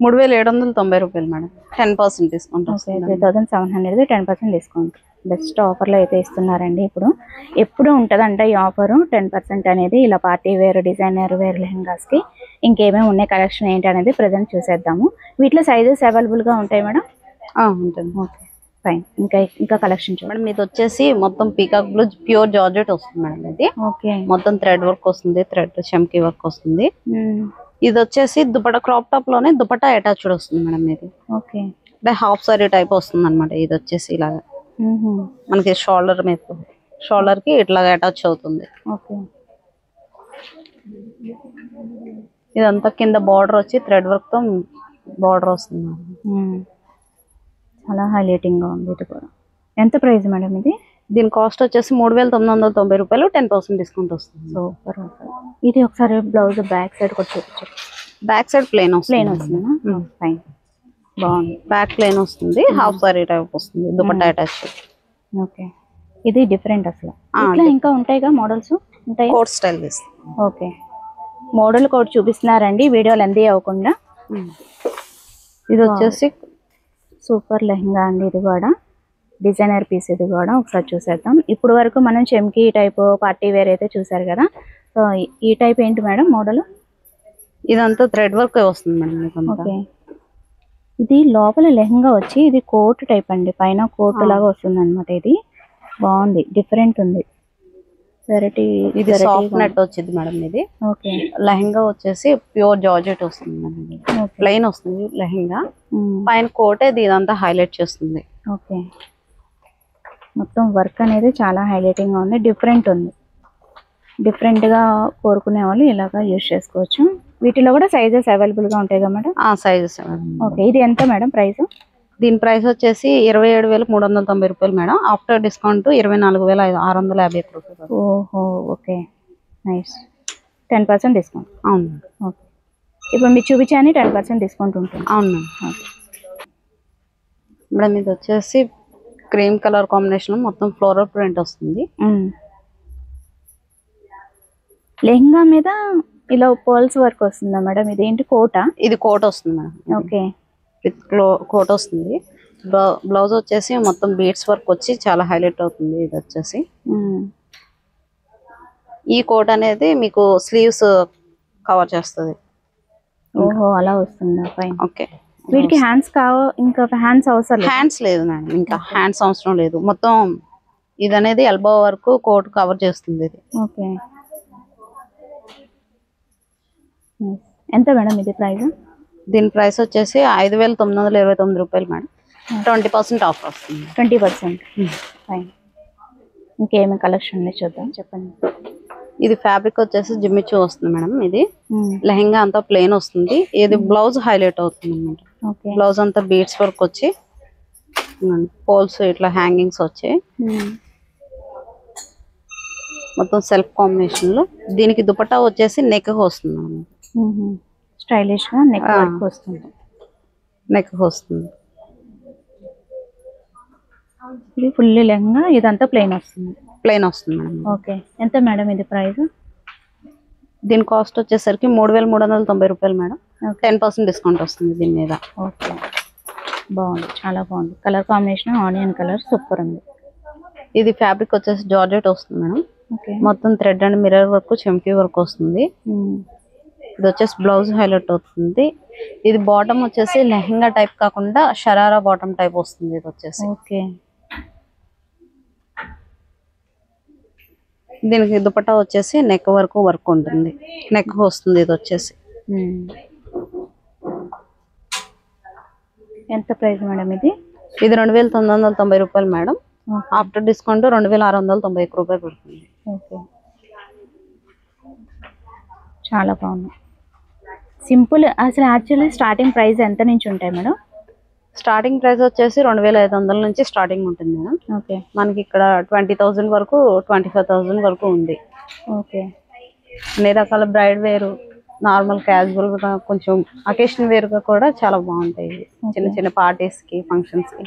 Speaker 3: 3790 రూపాయలు మేడం, 10% డిస్కౌంట్ వస్తుంది.
Speaker 1: 3700, 10% డిస్కౌంట్. బెస్ట్ ఆఫర్లో అయితే ఇస్తున్నారండి. ఇప్పుడు ఎప్పుడు ఉంటుందంట ఈ ఆఫరు 10% అనేది, ఇలా పార్టీ వేర్, డిజైనర్ వేర్ లెహంగాస్కి. ఇంకేమేమి ఉన్నాయి కలెక్షన్ ఏంటి అనేది ప్రజెంట్ చూసేద్దాము. వీటిలో సైజెస్ అవైలబుల్గా ఉంటాయి మేడం?
Speaker 3: ఉంటుంది.
Speaker 1: Okay fine. ఇంకా కలెక్షన్ చూడండి.
Speaker 3: మేడం ఇది వచ్చేసి మొత్తం పీకాక్ బ్లూ ప్యూర్ జార్జెట్ వస్తుంది మేడం. ఇది
Speaker 1: ఓకే,
Speaker 3: మొత్తం థ్రెడ్ వర్క్ వస్తుంది, థ్రెడ్ చమ్కీ వర్క్ వస్తుంది. ఇది వచ్చేసి దుపట్టా క్రాప్ టాప్ లోనే దుపట్టా అటాచ్డ్ వస్తుంది మేడం. ఇది
Speaker 1: ఓకే,
Speaker 3: అంటే హాఫ్ సారీ టైప్ వస్తుంది అనమాట. ఇది వచ్చేసి ఇలాగా మనకి షోల్డర్ కి ఇట్లాగా అటాచ్ అవుతుంది.
Speaker 1: ఓకే,
Speaker 3: ఇదంతా కింద బార్డర్ వచ్చి థ్రెడ్ వర్క్ తో బార్డర్ వస్తుంది.
Speaker 1: చాలా హైలైటింగ్ గా ఉంది. ఇది కూడా ఎంత ప్రైస్ మేడం ఇది?
Speaker 3: దీని కాస్ట్ వచ్చేసి 3990 రూపాయలు, 10% డిస్కౌంట్ వస్తుంది.
Speaker 1: సూపర్. ఇది ఒకసారి బ్లౌజ్ బ్యాక్ సైడ్ కూడా చూపించండి.
Speaker 3: బ్యాక్ సైడ్ ప్లెయిన్
Speaker 1: వస్తుంది. ఫైన్, బాగుంది.
Speaker 3: బ్యాక్ ప్లెయిన్ వస్తుంది, హాఫ్ సారీ టైప్ వస్తుంది, దుపట్టా అటాచ్.
Speaker 1: ఓకే, ఇది డిఫరెంట్ అసలు. ఇంకా ఉంటాయిగా మోడల్స్? ఉంటాయి,
Speaker 3: coat style.
Speaker 1: Okay, model code చూపిస్తున్నారండి వీడియోలు ఎందు అవ్వకుండా.
Speaker 3: ఇది వచ్చేసి
Speaker 1: సూపర్ లెహంగా అండి. ఇది కూడా డిజైనర్ పీస్. ఇది కూడా ఒకసారి చూసేద్దాం. ఇప్పుడు వరకు మనం చెమ్కీ టైప్ పార్టీ వేర్ అయితే చూసారు కదా. సో ఈ టైప్ ఏంటి మేడం మోడల్?
Speaker 3: ఇదంతా థ్రెడ్ వర్క్ వస్తుంది మేడం.
Speaker 1: ఓకే, ఇది లోపల లెహంగా వచ్చి ఇది కోట్ టైప్ అండి, పైన కోట్ లాగా వస్తుంది అనమాట. ఇది బాగుంది, డిఫరెంట్ ఉంది, వెరైటీ.
Speaker 3: ఇది సాఫ్ట్ నెట్ వచ్చింది మేడం. ఇది
Speaker 1: ఓకే,
Speaker 3: లెహంగా వచ్చేసి ప్యూర్ జార్జెట్ వస్తుంది మేడం. ప్లెయిన్ వస్తుంది లెహంగా, పైన కోట్ ఇదంతా హైలైట్ చేస్తుంది.
Speaker 1: ఓకే, మొత్తం వర్క్ అనేది చాలా హైలైటింగ్ గా ఉంది, డిఫరెంట్ ఉంది. డిఫరెంట్ గా కోరుకునే వాళ్ళు ఇలాగా యూజ్ చేసుకోవచ్చు. వీటిలో కూడా సైజెస్ అవైలబుల్ గా ఉంటాయి కదా మేడం?
Speaker 3: సైజెస్.
Speaker 1: ఓకే, ఇది ఎంత మేడం ప్రైస్?
Speaker 3: దీని ప్రైస్ వచ్చేసి 27,390 రూపాయలు మేడం. ఆఫ్టర్ డిస్కౌంట్ 24,650 రూపాయలు.
Speaker 1: ఓహో, ఓకే, నైస్. 10% డిస్కౌంట్.
Speaker 3: అవును.
Speaker 1: ఓకే, ఇప్పుడు మీరు చూపించాను 10% డిస్కౌంట్ ఉంటుంది.
Speaker 3: అవును మేడం. ఇది వచ్చేసి క్రీమ్ కలర్ కాంబినేషన్ మొత్తం ఫ్లోరల్ ప్రింట్ వస్తుంది.
Speaker 1: లెహంగా మీద ఇలా పర్ల్స్ వర్క్ వస్తుందా మేడం? ఇది ఏంటి, కోటా?
Speaker 3: ఇది కోట్ వస్తుంది మేడం.
Speaker 1: ఓకే,
Speaker 3: విత్ కోట్ వస్తుంది. బ్లౌజ్ వచ్చేసి మొత్తం బీడ్స్ వర్క్ వచ్చి చాలా హైలైట్ అవుతుంది. ఇది వచ్చేసి ఈ కోట్ అనేది మీకు స్లీవ్స్ కవర్ చేస్తుంది.
Speaker 1: ఓహో, అలా వస్తుందా? ఫైన్.
Speaker 3: ఓకే,
Speaker 1: వీటికి హ్యాండ్స్ ఇంకా హ్యాండ్స్ అవసరం లేదు?
Speaker 3: హ్యాండ్స్ లేదు మేడం, ఇంకా హ్యాండ్స్ అవసరం లేదు. మొత్తం ఇది అనేది ఎల్బో వరకు కోట్ కవర్ చేస్తుంది ఇది.
Speaker 1: ఓకే, ఎంత మేడం ఇది ప్రైస్?
Speaker 3: దీని ప్రైస్ వచ్చేసి 5,929 రూపాయలు మేడం. 20% ఆఫర్ వస్తుంది.
Speaker 1: 20%. ఫైన్. ఇంకేమి కలెక్షన్ ఉన్నాయి చూద్దాం, చెప్పండి.
Speaker 3: ఇది ఫ్యాబ్రిక్ వచ్చేసి జిమ్మిచూ వస్తుంది మేడం. ఇది లెహంగా అంతా ప్లెయిన్ వస్తుంది. ఇది బ్లౌజ్ హైలైట్ అవుతుంది అన్నమాట. బ్లౌజ్ అంతా బీడ్స్ వర్క్ వచ్చి పోల్స్ ఇట్లా హ్యాంగింగ్స్ వచ్చాయి. మొత్తం సెల్ఫ్ కాంబినేషన్ లో. దీనికి దుపట్టా వచ్చేసి నెక్ వస్తుంది,
Speaker 1: స్టైలిష్ గా నెక్ వర్క్ వస్తుంది.
Speaker 3: నెక్ వస్తుంది.
Speaker 1: ఇది ఫుల్ లెహంగా, ఇదంతా ప్లెయిన్ వస్తుంది.
Speaker 3: ప్లెయిన్ వస్తుంది మేడం.
Speaker 1: ఓకే, ఎంత మేడం ఇది ప్రైస్?
Speaker 3: దీని కాస్ట్ వచ్చేసరికి 3,390 రూపాయలు మేడం. 10% డిస్కౌంట్ వస్తుంది దీని మీద.
Speaker 1: ఓకే, బాగుంది, చాలా బాగుంది. Colour combination onion colour super ఉంది.
Speaker 3: ఇది ఫ్యాబ్రిక్ వచ్చేసి జార్జెట్ వస్తుంది మేడం.
Speaker 1: ఓకే,
Speaker 3: మొత్తం థ్రెడ్ అండ్ మిర్రర్ వర్క్, చెంకీ వర్క్ వస్తుంది. ఇది వచ్చేసి బ్లౌజ్ హైలైట్ అవుతుంది. ఇది బాటమ్ వచ్చేసి లెహంగా టైప్ కాకుండా షరారా బాటమ్ టైప్ వస్తుంది. ఇది వచ్చేసి
Speaker 1: ఓకే,
Speaker 3: దీనికి దుపట్టా వచ్చేసి నెక్ వరకు వర్క్ ఉంటుంది, నెక్ వస్తుంది. ఇది వచ్చేసి
Speaker 1: ఎంత ప్రైస్ మేడం ఇది?
Speaker 3: ఇది 2990 రూపాయలు మేడం. ఆఫ్టర్ డిస్కౌంట్ 2691 రూపాయలు పడుతుంది.
Speaker 1: ఓకే, చాలా బాగుంది, సింపుల్. అసలు యాక్చువల్లీ స్టార్టింగ్ ప్రైస్ ఎంత నుంచి ఉంటాయి మేడం?
Speaker 3: స్టార్టింగ్ ప్రైస్ వచ్చేసి 2500 నుంచి స్టార్టింగ్ ఉంటుంది మేడం.
Speaker 1: ఓకే,
Speaker 3: మనకి ఇక్కడ 20,000 వరకు 25,000 వరకు ఉంది.
Speaker 1: ఓకే,
Speaker 3: అన్ని రకాల బ్రైడ్ వేరు, నార్మల్ క్యాజువల్ గా, కొంచెం అకేషన్ వేర్ గా కూడా చాలా బాగుంటాయి. చిన్న చిన్న పార్టీస్ కి, ఫంక్షన్స్ కి.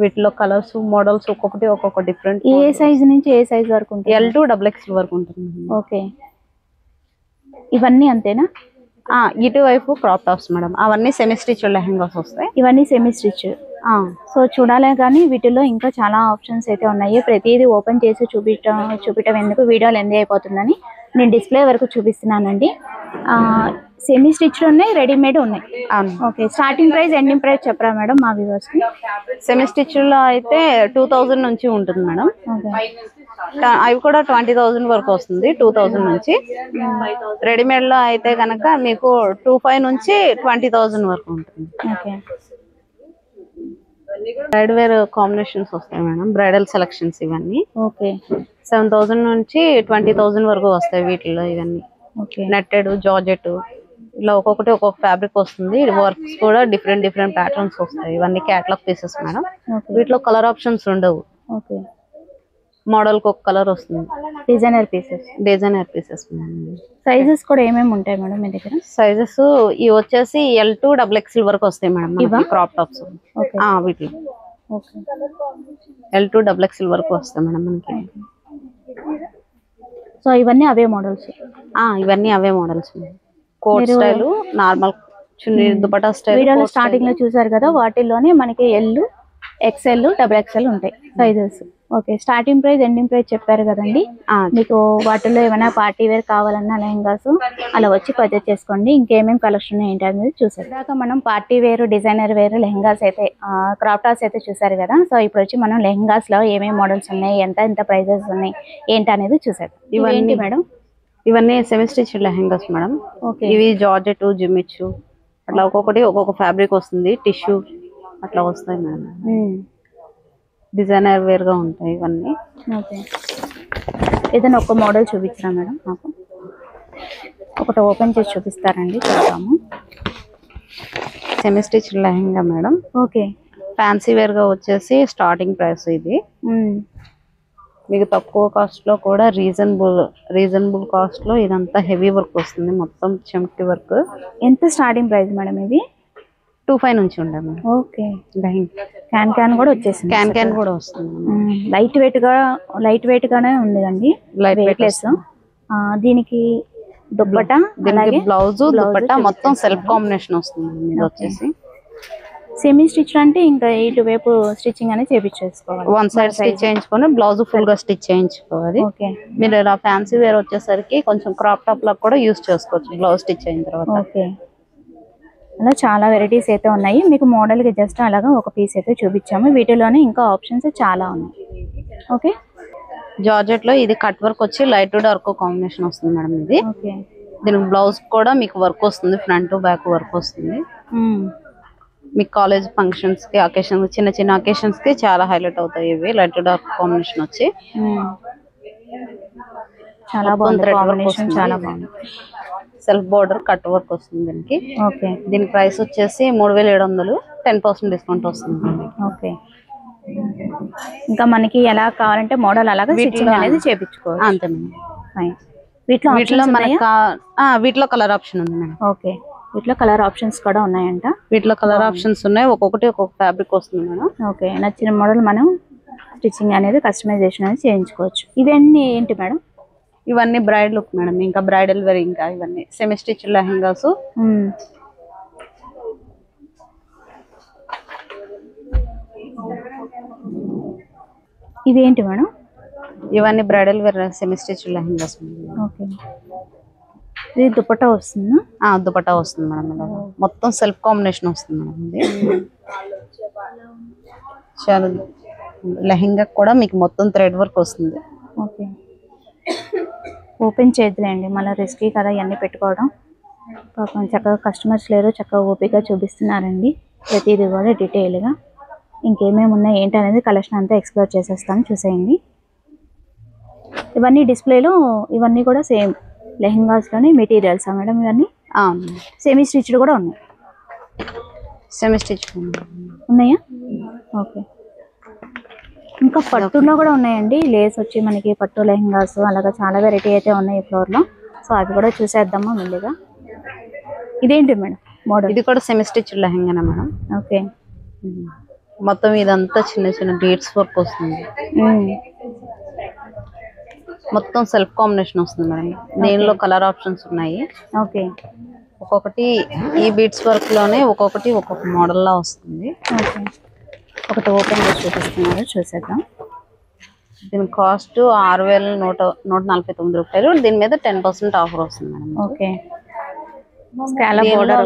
Speaker 3: వీటిలో కలర్స్, మోడల్స్ ఒక్కొక్కటి ఒక్కొక్క డిఫరెంట్.
Speaker 1: ఏ సైజ్ నుంచి ఏ సైజ్ వరకు ఉంటుంది?
Speaker 3: L to XXL వరకు ఉంటుంది.
Speaker 1: ఓకే, ఇవన్నీ అంతేనా?
Speaker 3: ఇటువైపు క్రాప్ టాప్స్ మేడం. అవన్నీ సెమీ స్టిచ్ లెహంగాస్ వస్తాయి.
Speaker 1: ఇవన్నీ సెమీ స్టిచ్. సో చూడాలే కానీ వీటిలో ఇంకా చాలా ఆప్షన్స్ అయితే ఉన్నాయి. ప్రతిదీ ఓపెన్ చేసి చూపించడం ఎందుకు, వీడియో లెంత్ అయిపోతుందని నేను డిస్ప్లే వరకు చూపిస్తున్నానండి. సెమీ స్టిచ్లు ఉన్నాయి, రెడీమేడ్ ఉన్నాయి. Okay, starting price, ending price చెప్పరా మేడం మా వ్యూవర్స్కి?
Speaker 3: సెమీ స్టిచ్ లో అయితే 2000 నుంచి ఉంటుంది మేడం. అవి కూడా 20,000 వరకు వస్తుంది, 2000 నుంచి. రెడీమేడ్ లో అయితే కనుక మీకు 25 నుంచి 20,000 వరకు ఉంటుంది.
Speaker 1: ఓకే,
Speaker 3: బ్రైడ్ వేర్ కాంబినేషన్స్ వస్తాయి మేడం, బ్రైడల్ సెలక్షన్స్ ఇవన్నీ.
Speaker 1: ఓకే,
Speaker 3: 7,000 నుంచి 20,000 వరకు వస్తాయి వీటిలో. ఇవన్నీ
Speaker 1: ఓకే,
Speaker 3: నెట్టెడ్, జార్జెట్, ఇలా ఒక్కొక్కటి ఒక్కొక్క ఫ్యాబ్రిక్ వస్తుంది. వర్క్స్ కూడా డిఫరెంట్ డిఫరెంట్ ప్యాటర్న్స్ వస్తాయి. ఇవన్నీ క్యాటలాగ్ పీసెస్ మేడం. వీటిలో కలర్ ఆప్షన్స్ ఉండవు.
Speaker 1: ఓకే,
Speaker 3: మోడల్ కి ఒక కలర్ వస్తుంది.
Speaker 1: Designer pieces.
Speaker 3: Designer pieces.
Speaker 1: Sizes కూడా ఏమేమి ఉంటాయి మేడం మీ దగ్గర?
Speaker 3: సైజెస్ ఇవి వచ్చేసి L to XXL వరకు వస్తాయి మేడం. క్రాప్ టాప్స్ వీటిలో L to XXL వరకు వస్తాయి మేడం మనకి.
Speaker 1: సో ఇవన్నీ అవే మోడల్స్?
Speaker 3: ఇవన్నీ అవే మోడల్స్. కోట్ స్టైల్, నార్మల్ చున్నీ, దుపట్టా స్టైల్.
Speaker 1: వీడియోలో స్టార్టింగ్ లో చూసారు కదా, వాటిల్లోనే మనకి L, XL, XXL ఉంటాయి sizes. Okay, starting price, ending price చెప్పారు కదండి. మీకు వాటిల్లో ఏమైనా పార్టీ వేర్ కావాలన్నా లెహంగాస్ అలా వచ్చి పర్చేస్ చేసుకోండి. ఇంకేమేమి కలెక్షన్ ఏంటి అనేది చూసారు. దాకా మనం party wear, designer wear, lehengas అయితే, క్రాప్ టాప్స్ అయితే చూసారు కదా. సో ఇప్పుడు వచ్చి మనం లెహంగాస్ లో ఏమేమి మోడల్స్ ఉన్నాయి, ఎంత ప్రైజెస్ ఉన్నాయి ఏంటి అనేది చూసారు. ఇవేంటి మేడం?
Speaker 3: ఇవన్నీ సెమీ స్టిచ్ లెహంగాస్ మేడం. ఇవి జార్జెట్, జిమ్మిచ్చు, అట్లా ఒక్కొక్కటి ఒక్కొక్క ఫ్యాబ్రిక్ వస్తుంది. టిష్యూ అట్లా వస్తాయి మేడం. డిజైనర్ వేర్ గా ఉంటాయి ఇవన్నీ.
Speaker 1: ఓకే, ఏదైనా ఒక మోడల్ చూపించరా మేడం నాకు? ఒకటి ఓపెన్ చేసి చూపిస్తారండి, చూద్దాము.
Speaker 3: Semi stitch lehenga madam.
Speaker 1: Okay,
Speaker 3: fancy wear గా వచ్చేసి స్టార్టింగ్ ప్రైస్ ఇది. మీకు తక్కువ కాస్ట్ లో కూడా రీజనబుల్ కాస్ట్ లో ఇదంతా హెవీ వర్క్ వస్తుంది. మొత్తం చెంకి వర్క్.
Speaker 1: ఎంత స్టార్టింగ్ ప్రైస్ మేడం ఇది?
Speaker 3: 25 నుంచి ఉండదు.
Speaker 1: ఓకే, క్యాన్ కూడా వచ్చేసింది.
Speaker 3: క్యాన్ కూడా వస్తుంది.
Speaker 1: లైట్ వెయిట్ గానే ఉందండి, వెయిట్లెస్. దీనికి దుప్పట్టా,
Speaker 3: దీనికి బ్లౌజ్, దుప్పట్టా మొత్తం సెల్ఫ్ కాంబినేషన్ వస్తుంది. ఇది వచ్చేసి
Speaker 1: సెమీ స్టిచ్ అంటే ఇంకా ఇటువైపు స్టిచ్చింగ్ అనేది చేయించేసుకోవాలి.
Speaker 3: వన్ సైడ్ స్టిచ్ చేయించుకొని బ్లౌజ్ ఫుల్ గా స్టిచ్ చేయించుకోవాలి. మీరు ఇలా ఫ్యాన్సీ వేర్ వచ్చేసరికి కొంచెం క్రాప్ టాప్ లా కూడా యూజ్ చేసుకోవచ్చు బ్లౌజ్ స్టిచ్ అయిన తర్వాత.
Speaker 1: ఓకే, అలా చాలా వెరైటీస్ అయితే ఉన్నాయి. మీకు మోడల్ కి జస్ట్ అలాగా ఒక పీస్ అయితే చూపించాము. వీటిలోనే ఇంకా ఆప్షన్స్ చాలా ఉన్నాయి. ఓకే,
Speaker 3: జార్జెట్ లో ఇది కట్ వర్క్ వచ్చి లైట్ టు డార్క్ కాంబినేషన్ వస్తుంది మేడం. ఇది దీనికి బ్లౌజ్ కూడా మీకు వర్క్ వస్తుంది, ఫ్రంట్ బ్యాక్ వర్క్ వస్తుంది. మీకు కాలేజ్ ఫంక్షన్స్ కి, అకేషన్, చిన్న చిన్న అకేషన్స్ కి చాలా హైలైట్ అవుతాయి ఇవి. లైట్ టు డార్క్ కాంబినేషన్ వచ్చి
Speaker 1: చాలా బాగుంది కాంబినేషన్, చాలా బాగుంది.
Speaker 3: సెల్ఫ్ బోర్డర్ కట్ వర్క్ వస్తుంది దీనికి.
Speaker 1: ఓకే,
Speaker 3: దీని ప్రైస్ వచ్చేసి 3700, 10% డిస్కౌంట్ వస్తుంది.
Speaker 1: ఓకే, ఇంకా మనకి ఎలా కావాలంటే మోడల్ అలాగా స్టిచ్చింగ్ అనేది చేయించుకోవచ్చు
Speaker 3: అంతే మేడం. వీటిలో కలర్ ఆప్షన్ ఉంది మేడం.
Speaker 1: ఓకే, వీటిలో కలర్ ఆప్షన్స్ కూడా ఉన్నాయంట.
Speaker 3: వీటిలో కలర్ ఆప్షన్స్ ఉన్నాయి, ఒక్కొక్కటి ఒక్కొక్క ఫ్యాబ్రిక్ వస్తుంది మేడం.
Speaker 1: ఓకే, నచ్చిన మోడల్ మనం స్టిచ్చింగ్ అనేది కస్టమైజేషన్ అనేది చేయించుకోవచ్చు. ఇవన్నీ ఏంటి మేడం?
Speaker 3: ఇవన్నీ బ్రైడ్ లుక్ మేడం. ఇంకా బ్రైడల్ వేర్, ఇంకా ఇవన్నీ సెమీ స్టిచ్ లెహంగాస్.
Speaker 1: ఇవేంటి మేడం?
Speaker 3: ఇవన్నీ bridal wear semi stitch lehengas.
Speaker 1: Okay, ఇది దుపట్టా వస్తుందా?
Speaker 3: దుపట్టా వస్తుంది మేడం. ఇలా మొత్తం సెల్ఫ్ కాంబినేషన్ వస్తుంది మేడం. ఇది చాలా లెహంగా కూడా మీకు మొత్తం థ్రెడ్ వర్క్ వస్తుంది.
Speaker 1: ఓకే, ఓపెన్ చేద్దులేండి, మళ్ళీ రిస్కీ కదా ఇవన్నీ పెట్టుకోవడం. పాపం చక్కగా కస్టమర్స్ లేరు, చక్కగా ఓపికగా చూపిస్తున్నారండి ప్రతిదీ కూడా డీటెయిల్గా. ఇంకేమేమి ఉన్నాయి ఏంటి అనేది కలెక్షన్ అంతా ఎక్స్ప్లోర్ చేసేస్తాను, చూసేయండి. ఇవన్నీ డిస్ప్లేలో, ఇవన్నీ కూడా సేమ్ లెహంగాస్లోని మెటీరియల్సా మేడం? ఇవన్నీ సెమీ స్టిచ్డ్ కూడా ఉన్నాయి.
Speaker 3: సెమీ స్టిచ్
Speaker 1: ఉన్నాయా? ఓకే, ఇంకా పట్టులో కూడా ఉన్నాయండి. లేస్ వచ్చి మనకి పట్టు లెహంగాస్ అలాగా చాలా వెరైటీ అయితే ఉన్నాయి ఈ ఫ్లోర్లో. సో అవి కూడా చూసేద్దామా ముందుగా. ఇదేంటి మేడం మోడల్?
Speaker 3: ఇది కూడా సెమీ స్టిచ్ లెహంగానే మేడం.
Speaker 1: ఓకే,
Speaker 3: మొత్తం ఇదంతా చిన్న చిన్న బీడ్స్ వర్క్ వస్తుంది. మొత్తం సెల్ఫ్ కాంబినేషన్ వస్తుంది మేడం. దీనిలో కలర్ ఆప్షన్స్ ఉన్నాయి.
Speaker 1: ఓకే,
Speaker 3: ఒక్కొక్కటి ఈ బీడ్స్ వర్క్ లోనే ఒక్కొక్కటి ఒక్కొక్క మోడల్ లా వస్తుంది.
Speaker 1: ఓకే, ఒకటి ఓపెన్ చేసి చూపిస్తున్నారు, చూసేద్దాం.
Speaker 3: దీని కాస్ట్ 6,149 రూపాయలు. దీని మీద 10% ఆఫర్ వస్తుంది madam.
Speaker 1: Okay,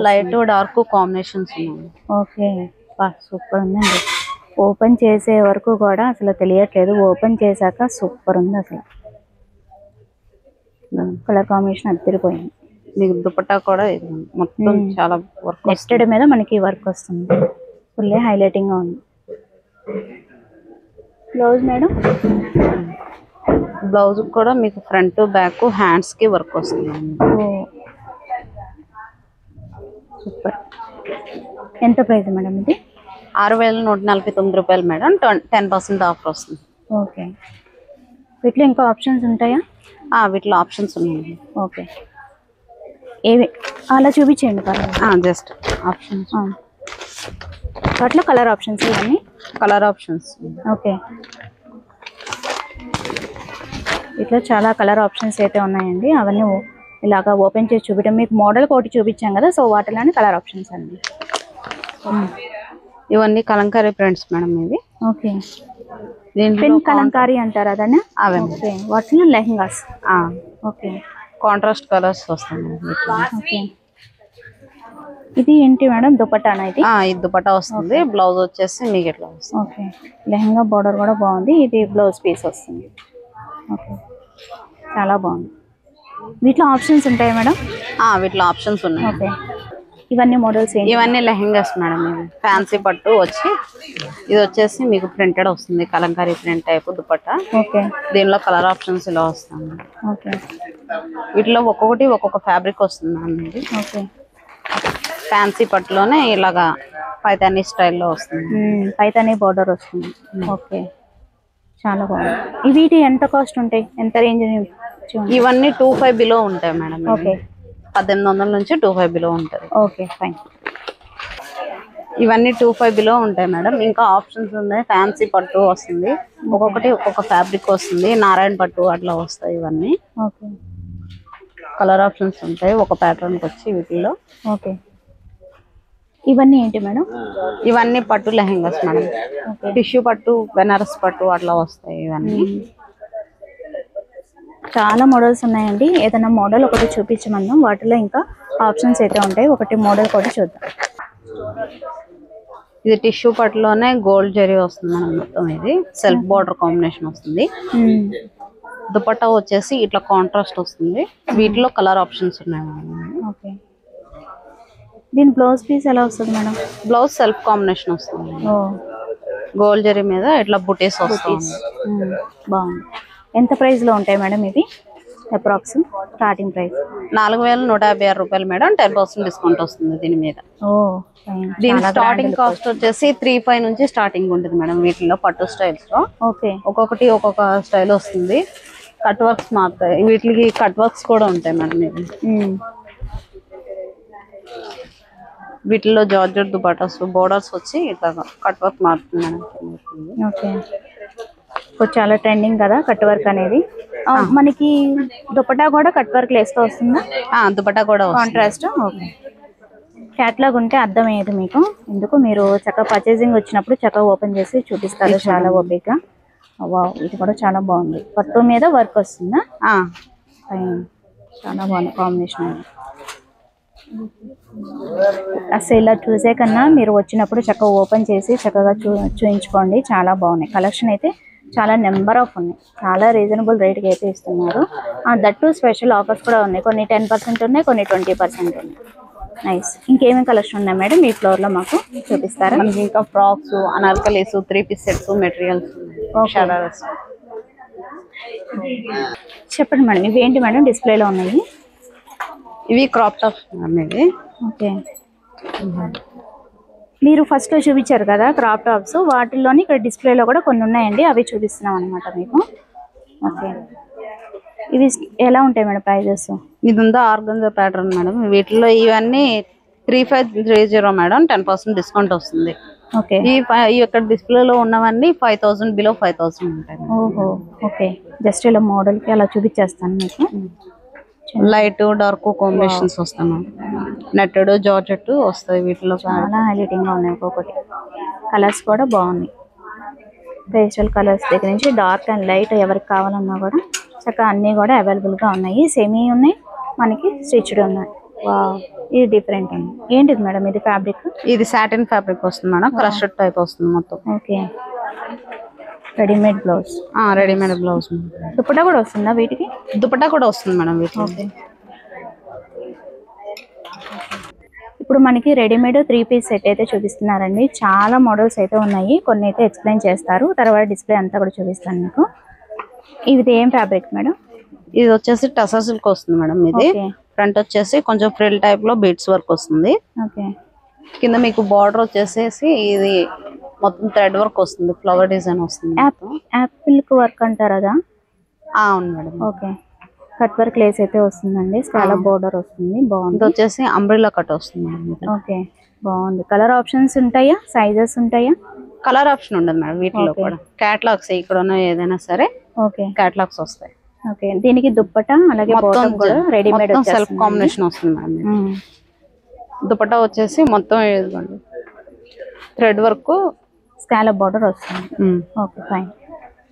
Speaker 3: light dark combinations ఉన్నాయి.
Speaker 1: ఓకే, సూపర్ ఉందండి. ఓపెన్ చేసే వరకు కూడా అసలు తెలియట్లేదు, ఓపెన్ చేశాక సూపర్ ఉంది అసలు. కలర్ కాంబినేషన్ అదిరిపోయింది.
Speaker 3: మీకు దుపట్టా కూడా మొత్తం చాలా వర్క్
Speaker 1: నెస్టెడ్ మీద మనకి వర్క్ వస్తుంది. ఫుల్లీ హైలైటింగ్ గా ఉంది. Blouse madam?
Speaker 3: బ్లౌజ్ కూడా మీకు ఫ్రంట్ బ్యాక్ హ్యాండ్స్ కి వర్క్ వస్తుంది.
Speaker 1: సూపర్. ఎంత ప్రైస్ మేడం ఇది?
Speaker 3: 6,149 రూపాయలు మేడం. 10% ఆఫర్ వస్తుంది.
Speaker 1: ఓకే, వీటిలో ఇంకా ఆప్షన్స్ ఉంటాయా?
Speaker 3: వీటిలో ఆప్షన్స్ ఉన్నాయి.
Speaker 1: ఓకే, ఏవి అలా చూపించండి పర్వాలేదు.
Speaker 3: Just options.
Speaker 1: వాటిలో కలర్ ఆప్షన్స్ ఇవన్నీ
Speaker 3: కలర్ ఆప్షన్స్.
Speaker 1: ఓకే, ఇట్లా చాలా కలర్ ఆప్షన్స్ అయితే ఉన్నాయండి. అవన్నీ ఇలాగా ఓపెన్ చేసి చూపించడం. మీకు మోడల్ ఒకటి చూపించాం కదా, సో వాటిలోనే కలర్ ఆప్షన్స్ అండి.
Speaker 3: ఇవన్నీ కలంకారీ ప్రింట్స్ మేడం. ఇవి
Speaker 1: ఓకే, పెన్ కలంకారీ అంటారు అదన్నా? ఓకే, వాటిలో లెహంగాస్. ఓకే,
Speaker 3: కాంట్రాస్ట్ కలర్స్ వస్తాయి.
Speaker 1: ఓకే, ఇది ఏంటి మేడం? దుపట్టానా ఇది?
Speaker 3: ఇది దుపట్టా వస్తుంది. బ్లౌజ్ వచ్చేసి మీకు ఎట్లా వస్తుంది.
Speaker 1: ఓకే, లెహంగా బార్డర్ కూడా బాగుంది. ఇది బ్లౌజ్ పీస్ వస్తుంది. ఓకే, చాలా బాగుంది. వీటిలో ఆప్షన్స్ ఉంటాయి మేడం?
Speaker 3: వీటిలో ఆప్షన్స్ ఉన్నాయి.
Speaker 1: ఓకే, ఇవన్నీ మోడల్స్?
Speaker 3: ఇవన్నీ లెహంగాస్ మేడం. ఇవి ఫ్యాన్సీ పట్టు వచ్చి ఇది వచ్చేసి మీకు ప్రింటెడ్ వస్తుంది. Kalamkari print type dupatta.
Speaker 1: Okay,
Speaker 3: దీనిలో కలర్ ఆప్షన్స్ ఇలా వస్తుంది.
Speaker 1: ఓకే,
Speaker 3: వీటిలో ఒక్కొక్కటి ఒక్కొక్క ఫ్యాబ్రిక్ వస్తుంది అన్నది.
Speaker 1: ఓకే,
Speaker 3: ఫ్యాన్సీ పట్టులోనే ఇలాగా పైతానీ స్టైల్లో వస్తుంది.
Speaker 1: పైతానీ బార్డర్ వస్తుంది. ఓకే, చాలా బాగుంది. వీటి ఎంత కాస్ట్ ఉంటాయి? ఎంత రేంజ్?
Speaker 3: ఇవన్నీ 25 బిలో ఉంటాయి మేడం.
Speaker 1: ఓకే,
Speaker 3: 1800 నుంచి 25 బిలో ఉంటుంది.
Speaker 1: Okay, fine.
Speaker 3: ఇవన్నీ 25 బిలో ఉంటాయి మేడం. ఇంకా ఆప్షన్స్ ఉన్నాయి. ఫ్యాన్సీ పట్టు వస్తుంది. ఒక్కొక్కటి ఒక్కొక్క ఫ్యాబ్రిక్ వస్తుంది. నారాయణ పట్టు అట్లా వస్తాయి ఇవన్నీ.
Speaker 1: ఓకే,
Speaker 3: కలర్ ఆప్షన్స్ ఉంటాయి ఒక ప్యాటర్న్కి వచ్చి వీటిలో.
Speaker 1: ఓకే, ఇవన్నీ ఏంటి మేడం?
Speaker 3: ఇవన్నీ పట్టు లెహంగాస్ మేడం. టిష్యూ పట్టు, బెనారస్ పట్టు అట్లా వస్తాయి ఇవన్నీ.
Speaker 1: చాలా మోడల్స్ ఉన్నాయండి. ఏదైనా మోడల్ ఒకటి చూపించమన్నాం, వాటిలో ఇంకా ఆప్షన్స్ అయితే ఉంటాయి. ఒకటి మోడల్ కూడా చూద్దాం.
Speaker 3: ఇది టిష్యూ పట్టులోనే గోల్డ్ జరీ వస్తుంది మేడం. మొత్తం ఇది సెల్ఫ్ బార్డర్ కాంబినేషన్ వస్తుంది. దుపట్టా వచ్చేసి ఇట్లా కాంట్రాస్ట్ వస్తుంది. వీటిలో కలర్ ఆప్షన్స్ ఉన్నాయి మేడం.
Speaker 1: ఓకే, దీని బ్లౌజ్ పీస్ ఎలా వస్తుంది మేడం?
Speaker 3: బ్లౌజ్ సెల్ఫ్ కాంబినేషన్ వస్తుంది. గోల్డ్ జరీ మీద ఇట్లా బుటీస్ వస్తుంది.
Speaker 1: బాగుంది. ఎంత ప్రైస్ లో ఉంటాయి మేడం ఇవి? అప్రాక్స్ స్టార్టింగ్ ప్రైస్
Speaker 3: 4,156 రూపాయలు మేడం. 10% డిస్కౌంట్ వస్తుంది దీని మీద. దీని స్టార్టింగ్ కాస్ట్ వచ్చేసి 3,500 నుంచి స్టార్టింగ్ ఉంటుంది మేడం. వీటిలో పట్టు స్టైల్స్ లో
Speaker 1: ఓకే,
Speaker 3: ఒక్కొక్కటి ఒక్కొక్క స్టైల్ వస్తుంది. కట్ వర్క్స్ మాత్రమే. వీటికి కట్ వర్క్స్ కూడా ఉంటాయి మేడం. వీటిలో జార్జెట్ దుపట్టాస్ బోర్డర్స్ వచ్చి ఇట్లా కట్ వర్క్ మారుతుంది మేడం.
Speaker 1: ఓకే, చాలా ట్రెండింగ్ కదా కట్ వర్క్ అనేది. మనకి దుపట్టా కూడా కట్ వర్క్ లేస్తో వస్తుందా?
Speaker 3: దుపట్టా కూడా
Speaker 1: కాంట్రాస్ట్. ఓకే, క్యాట్లాగ్ ఉంటే అర్థమయ్యేది మీకు. ఎందుకు మీరు చక్కగా పర్చేసింగ్ వచ్చినప్పుడు చక్కగా ఓపెన్ చేసి చూపిస్తారు చాలా ఓపిక. వావ్, ఇది కూడా చాలా బాగుంది. పట్టు మీద వర్క్ వస్తుందా? ఫైన్, చాలా బాగుంది కాంబినేషన్. అసలు ఇలా చూసే కన్నా మీరు వచ్చినప్పుడు చక్కగా ఓపెన్ చేసి చక్కగా చూయించుకోండి. చాలా బాగున్నాయి. కలెక్షన్ అయితే చాలా నెంబర్ ఆఫ్ ఉన్నాయి. చాలా రీజనబుల్ రేట్కి అయితే ఇస్తున్నారు. దట్టు స్పెషల్ ఆఫర్స్ కూడా ఉన్నాయి. కొన్ని 10% ఉన్నాయి, కొన్ని 20% ఉన్నాయి. నైస్. ఇంకేమేమి కలెక్షన్ ఉన్నాయి మేడం ఈ ఫ్లోర్లో మాకు చూపిస్తారా?
Speaker 3: మనకి ఇంకా frocks, anarkalis, 3 piece sets, materials, shararas.
Speaker 1: చెప్పండి మేడం, ఇవి ఏంటి మేడం డిస్ప్లేలో ఉన్నాయి?
Speaker 3: ఇవి క్రాప్ టాప్ అనేది.
Speaker 1: ఓకే, మీరు ఫస్ట్ చూపించారు కదా క్రాప్ టాప్స్, వాటిల్లోని ఇక్కడ డిస్ప్లేలో కూడా కొన్ని ఉన్నాయండి, అవి చూపిస్తున్నాం అనమాట మీకు. ఓకే, ఇవి ఎలా ఉంటాయి మేడం ప్రైజెస్?
Speaker 3: ఇది ఉందా ఆర్గంజా ప్యాటర్న్ మేడం. వీటిలో ఇవన్నీ 3530 మేడం, 10% డిస్కౌంట్ వస్తుంది.
Speaker 1: ఓకే,
Speaker 3: ఈ ఇక్కడ డిస్ప్లేలో ఉన్నవన్నీ 5000 బిలో 5000 ఉంటాయి.
Speaker 1: ఓహో, ఓకే. జస్ట్ ఇలా మోడల్కి అలా చూపించేస్తాను మీకు.
Speaker 3: లైట్ డార్క్ కాంబినేషన్స్ వస్తాయి. నెట్టెడ్ జార్జెట్ వస్తాయి. వీటిలో
Speaker 1: చాలా హైలైటింగ్ గా ఉన్నాయి. ఒక్కొక్కటి కలర్స్ కూడా బాగున్నాయి. పేస్టల్ కలర్స్ దగ్గర నుంచి డార్క్ అండ్ లైట్ ఎవరికి కావాలన్నా కూడా చక్కగా అన్నీ కూడా అవైలబుల్గా ఉన్నాయి. సెమీ ఉన్నాయి, మనకి స్టిచ్డ్ ఉన్నాయి. వావ్, ఇది డిఫరెంట్ ఉంది. ఏంటిది మేడం ఇది ఫ్యాబ్రిక్?
Speaker 3: ఇది సాటిన్ ఫ్యాబ్రిక్ వస్తుంది మేడం, క్రష్డ్ టైప్ వస్తుంది మొత్తం.
Speaker 1: Okay, readymade blouse.
Speaker 3: Readymade blouse.
Speaker 1: Dupatta కూడా వస్తుందా వీటికి?
Speaker 3: దుపట్టా కూడా వస్తుంది మేడం వీటికి.
Speaker 1: ఓకే, ఇప్పుడు మనకి రెడీమేడ్ 3 పీస్ సెట్ అయితే చూపిస్తున్నారండి. చాలా మోడల్స్ అయితే ఉన్నాయి. కొన్ని అయితే ఎక్స్ప్లెయిన్ చేస్తారు, తర్వాత డిస్ప్లే అంతా కూడా చూపిస్తాను మీకు. ఇది ఏం ఫ్యాబ్రిక్ మేడం?
Speaker 3: ఇది వచ్చేసి టసర్ సిల్క్ వస్తుంది మేడం. ఇది ఫ్రంట్ వచ్చేసి కొంచెం ఫ్రిల్ టైప్ లో బీడ్స్ వర్క్ వస్తుంది.
Speaker 1: ఓకే,
Speaker 3: కింద మీకు బార్డర్ వచ్చేసేసి ఇది మొత్తం థ్రెడ్ వర్క్ వస్తుంది, ఫ్లవర్ డిజైన్ వస్తుంది.
Speaker 1: యాపిల్ వర్క్ అంటారు కదా?
Speaker 3: అవును madam.
Speaker 1: Okay, cut work lace అయితే వస్తుందండి, స్కాలప్ బోర్డర్ వస్తుంది. బాగుంది.
Speaker 3: ఇది వచ్చేసి అంబ్రెల్లా కట్ వస్తుంది మేడం.
Speaker 1: ఓకే, బాగుంది. కలర్ ఆప్షన్స్ ఉంటాయా? సైజెస్ ఉంటాయా?
Speaker 3: కలర్ ఆప్షన్ ఉండదు మేడం వీటిలో కూడా. క్యాటలాగ్స్ ఇక్కడ ఉన్న ఏదైనా సరే
Speaker 1: ఓకే
Speaker 3: క్యాటలాగ్స్ వస్తాయి.
Speaker 1: ఓకే, దీనికి దుప్పట్టా అలాగే బాటమ్ కూడా రెడీమేడ్
Speaker 3: సెల్ఫ్ కాంబినేషన్ వస్తుంది మేడం. దుపట్టా వచ్చేసి మొత్తం థ్రెడ్ వర్క్,
Speaker 1: స్కాలప్ బోర్డర్ వస్తుంది. Okay, fine.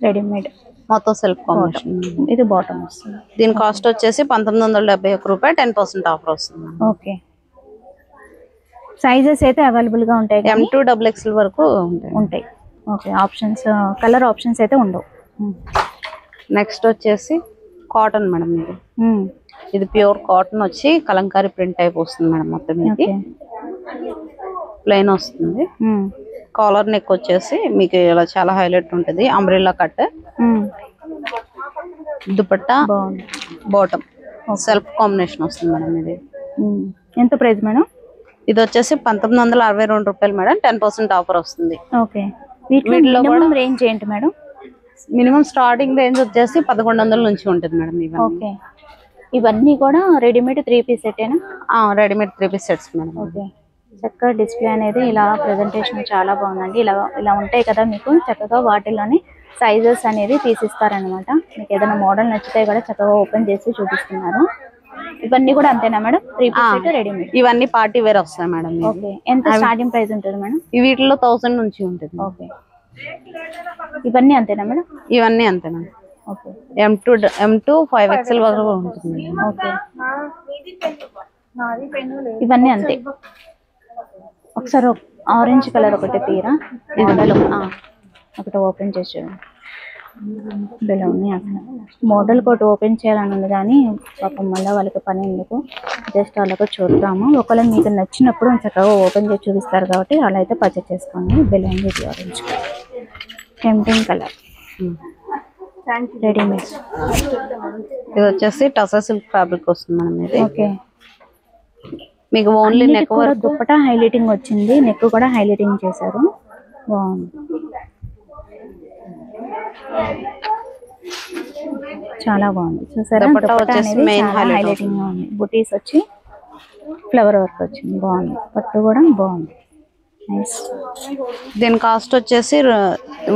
Speaker 1: రెడీమేడ్
Speaker 3: మొత్తం సెల్ఫ్ కాంబినేషన్.
Speaker 1: ఇది బాటమ్ వస్తుంది.
Speaker 3: దీని కాస్ట్ వచ్చేసి 1971 రూపాయలు, 10% ఆఫర్ వస్తుంది.
Speaker 1: ఓకే, సైజెస్ అయితే అవైలబుల్ గా ఉంటాయి.
Speaker 3: M2 XXL వరకు
Speaker 1: ఉంటాయి. ఓకే, ఆప్షన్స్ కలర్ ఆప్షన్స్ అయితే ఉండవు.
Speaker 3: నెక్స్ట్ వచ్చేసి కాటన్ మేడం. ఇది ప్యూర్ కాటన్ వచ్చి కలంకారీ ప్రింట్ టైప్ వస్తుంది మేడం. మొత్తం ఇది ప్లెయిన్ వస్తుంది. కాలర్ నెక్ వచ్చేసి మీకు ఇలా చాలా హైలైట్ ఉంటుంది, umbrella cut. Dupatta bottom self combination వస్తుంది మేడం. ఇది
Speaker 1: ఎంత ప్రైస్ మేడం?
Speaker 3: ఇది వచ్చేసి 1962 రూపాయలు మేడం, 10% ఆఫర్ వస్తుంది.
Speaker 1: ఓకే, వీటిలో కూడా రేంజ్ ఏంటి మేడం?
Speaker 3: మినిమం స్టార్టింగ్ రేంజ్ వచ్చేసి 1100 నుంచి ఉంటుంది మేడం.
Speaker 1: ఓకే, ఇవన్నీ కూడా రెడీమేడ్ 3 పీస్ సెట్టేనా?
Speaker 3: Readymade 3 piece sets madam.
Speaker 1: Okay, చక్కగా డిస్ప్లే అనేది ఇలా ప్రెజెంటేషన్ చాలా బాగుందండి. ఇలా ఉంటాయి కదా మీకు, చక్కగా వాటిలోని సైజెస్ అనేది తీసిస్తారనమాట. మీకు ఏదైనా మోడల్ నచ్చితే కూడా చక్కగా ఓపెన్ చేసి చూపిస్తున్నారు. ఇవన్నీ కూడా అంతేనా మేడం? 3 piece set readymade.
Speaker 3: ఇవన్నీ పార్టీ వేర్ వస్తాయి మేడం.
Speaker 1: ఓకే, ఎంత స్టార్టింగ్ ప్రైస్ ఉంటుంది మేడం?
Speaker 3: వీటిలో 1000 నుంచి ఉంటుంది.
Speaker 1: ఓకే, ఇవన్నీ అంతేనా మేడం?
Speaker 3: ఇవన్నీ అంతేనా.
Speaker 1: ఓకే,
Speaker 3: M2 5XL వరకు ఉంటుంది.
Speaker 1: ఓకే, ఇవన్నీ అంతే. ఒకసారి ఆరెంజ్ కలర్ ఒకటి తీరా, మోడల్ ఒకటి ఓపెన్ చేసి ఇలా ఉన్నాయి. అక్కడ మోడల్ ఒకటి ఓపెన్ చేయాలని ఉంది కానీ పాపం మళ్ళీ వాళ్ళకి పని ఎందుకు, జస్ట్ అలాగ చూద్దాము. ఒకవేళ మీకు నచ్చినప్పుడు చక్కగా ఓపెన్ చేసి చూపిస్తారు కాబట్టి అలా అయితే పర్చేస్ చేసుకోండి. బెలూన్ ఇది ఆరెంజ్ టెంప్టింగ్ కలర్ రెడీమేడ్.
Speaker 3: ఇది వచ్చేసి టసర్ సిల్క్ ఫ్యాబ్రిక్ వస్తుంది మేడం. ఇది
Speaker 1: ఓకే,
Speaker 3: మీకు only neck work,
Speaker 1: dupatta highlighting వచ్చింది, నెక్ కూడా హైలైటింగ్ చేశారు. బాగుంది, చాలా బాగుంది. చూసారా, దుపట్టా అనేది చాలా హైలైటింగ్ గా ఉంది. బుటీస్ వచ్చి ఫ్లవర్ వర్క్ వచ్చింది, బాగుంది. పట్టు కూడా బాగుంది, నైస్.
Speaker 3: దీని కాస్ట్ వచ్చేసి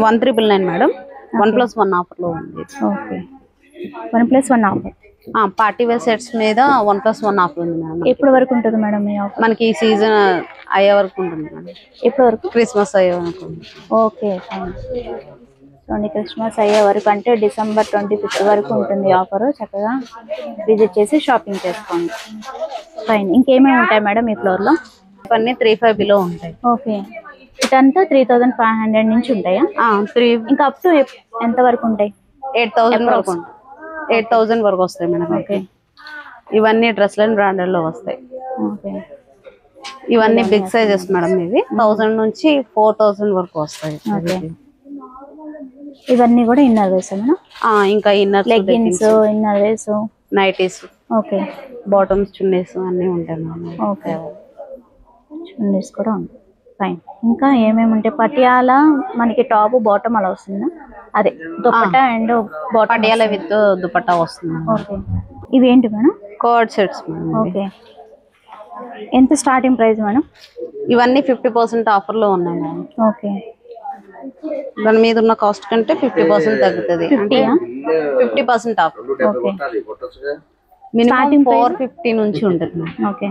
Speaker 3: 1399 మేడం. 1+1 ఆఫర్ లో ఉంది.
Speaker 1: Okay, 1+1 offer.
Speaker 3: Party wear sets మీద 1+1 ఆఫర్ ఉంది మేడం.
Speaker 1: ఎప్పటి వరకు ఉంటుంది మేడం ఈ ఆఫర్?
Speaker 3: మనకి ఈ సీజన్ అయ్యే వరకు ఉంటుంది మేడం.
Speaker 1: ఎప్పటి వరకు?
Speaker 3: క్రిస్మస్ అయ్యే వరకు.
Speaker 1: Okay, fine. సో క్రిస్మస్ అయ్యే వరకు అంటే డిసెంబర్ 25 వరకు ఉంటుంది ఆఫర్. చక్కగా విజిట్ చేసి షాపింగ్ చేసుకోండి. ఫైన్. ఇంకేమేమి ఉంటాయి మేడం ఈ ఫ్లోర్లో?
Speaker 3: ఇవన్నీ 3,500 బిలో ఉంటాయి.
Speaker 1: ఓకే. ఇదంతా 3,500 నుంచి ఉంటాయా?
Speaker 3: 3
Speaker 1: ఇంకా అప్ టు ఎంత వరకు ఉంటాయి?
Speaker 3: 8,000 వరకు ఉంటాయి. 8,000 వరకు వస్తాయి మేడం.
Speaker 1: ఓకే.
Speaker 3: ఇవన్నీ డ్రెస్లైన్ బ్రాండెడ్ లో వస్తాయి.
Speaker 1: ఓకే.
Speaker 3: ఇవన్నీ బిగ్ సైజెస్ మేడం. ఇవి 1000 నుంచి 4,000 వరకు వస్తాయి.
Speaker 1: ఓకే. ఇవన్నీ కూడా ఇన్నర్ వేస్ మేడం?
Speaker 3: ఇంకా ఇన్నర్
Speaker 1: లెగ్గిన్స్, ఇన్నర్ వేస్,
Speaker 3: నైటీస్,
Speaker 1: ఓకే,
Speaker 3: బాటమ్స్, చున్నీస్ అన్నీ ఉంటాయి మేడం.
Speaker 1: ఓకే. చున్నీస్ కూడా ఉంటాయి. ఫైన్. ఇంకా ఏమేమి ఉంటాయి? పటియాల మనకి టాప్ బాటమ్ అలా వస్తుందా? అదే dupatta and bottom
Speaker 3: Patiala with dupatta వస్తుంది.
Speaker 1: ఓకే. ఇవేంటి madam?
Speaker 3: Code sets madam.
Speaker 1: Okay. ఎంత స్టార్టింగ్ ప్రైస్ మేడం?
Speaker 3: ఇవన్నీ 50% ఆఫర్ లో ఉన్నాయి మేడం.
Speaker 1: ఓకే.
Speaker 3: దాని మీద ఉన్న కాస్ట్ కంటే 50% తగ్గుతుంది. 50% ఆఫర్.
Speaker 1: ఓకే.
Speaker 3: మినిమం 450 నుంచి ఉంటుంది.
Speaker 1: ఓకే.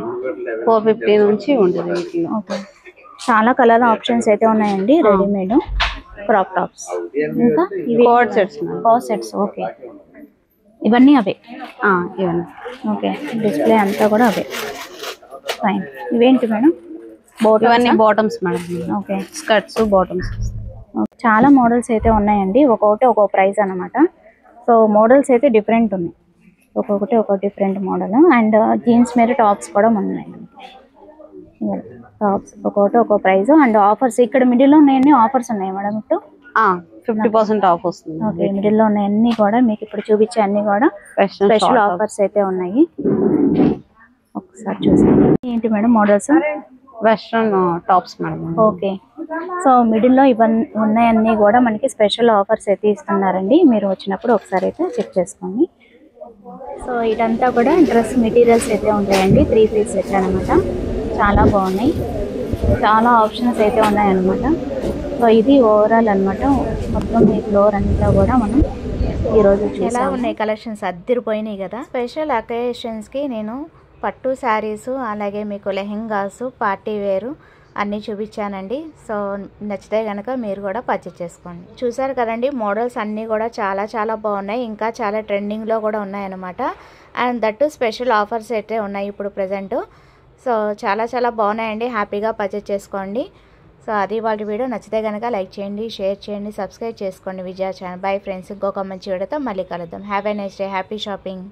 Speaker 3: 450 నుంచి ఉంటుంది వీటిలో.
Speaker 1: ఓకే. చాలా కలర్ ఆప్షన్స్ అయితే ఉన్నాయండి. రెడీమేడ్ క్రాప్ టాప్స్, ఇంకా ఇవి
Speaker 3: code sets.
Speaker 1: Code sets. Okay. ఇవన్నీ అవే?
Speaker 3: ఇవన్నీ.
Speaker 1: ఓకే. డిస్ప్లే అంతా కూడా అవే. ఫైన్. ఇవేంటి మేడం?
Speaker 3: ఇవన్నీ bottoms madam.
Speaker 1: Okay.
Speaker 3: Skirts, bottoms.
Speaker 1: చాలా మోడల్స్ అయితే ఉన్నాయండి. ఒక్కొక్కటి ఒక్కొక్క ప్రైస్ అన్నమాట. సో మోడల్స్ అయితే డిఫరెంట్ ఉన్నాయి. ఒక్కొక్కటి ఒక్కొక్క డిఫరెంట్ మోడల్. అండ్ జీన్స్ మీద టాప్స్ కూడా ఉన్నాయి. టాప్స్ ఒక్కొక్కటి ఒక్కొక్క ప్రైస్. అండ్ ఆఫర్స్ ఇక్కడ మిడిల్లో ఉన్నాయన్నీ ఆఫర్స్ ఉన్నాయి మేడం ఇప్పుడు?
Speaker 3: 50% ఆఫ్ వస్తుంది.
Speaker 1: ఓకే. మిడిల్లో ఉన్నాయి అన్ని కూడా మీకు ఇప్పుడు చూపించే అన్ని కూడా స్పెషల్ ఆఫర్స్ అయితే ఉన్నాయి. ఒకసారి చూసాను. ఏంటి madam models?
Speaker 3: Western tops madam.
Speaker 1: Okay. So మిడిల్లో ఇవన్నీ ఉన్నాయన్నీ కూడా మనకి స్పెషల్ ఆఫర్స్ అయితే ఇస్తున్నారండి. మీరు వచ్చినప్పుడు ఒకసారి అయితే చెక్ చేసుకోండి. సో ఇదంతా కూడా డ్రెస్ మెటీరియల్స్ అయితే ఉంటాయండి. 3 పీస్ సెట్ అనమాట. చాలా బాగున్నాయి. చాలా ఆప్షన్స్ అయితే ఉన్నాయన్నమాట. సో ఇది ఓవరాల్ అనమాట. మొత్తం ఈ ఫ్లోర్ అంతా కూడా మనం ఈరోజు ఎలా ఉన్నాయి కలెక్షన్స్ అద్దరిపోయినాయి కదా. స్పెషల్ అకేషన్స్కి నేను పట్టు శారీస్, అలాగే మీకు లెహెంగాస్, పార్టీ వేరు అన్నీ చూపించానండి. సో నచ్చితే కనుక మీరు కూడా పర్చేస్ చేసుకోండి. చూసారు కదండి మోడల్స్ అన్నీ కూడా చాలా చాలా బాగున్నాయి. ఇంకా చాలా ట్రెండింగ్లో కూడా ఉన్నాయన్నమాట. అండ్ దట్టు స్పెషల్ ఆఫర్స్ అయితే ఉన్నాయి ఇప్పుడు ప్రజెంట్. సో చాలా చాలా బాగున్నాయండి. హ్యాపీగా పర్చేస్ చేసుకోండి. సో అది వాళ్ళ వీడియో. నచ్చితే కనుక లైక్ చేయండి, షేర్ చేయండి, సబ్స్క్రైబ్ చేసుకోండి విజయ ఛానల్. Bye friends. ఇంకొక మంచి వీడియోతో మళ్ళీ కలుద్దాం. Have a nice day. Happy shopping.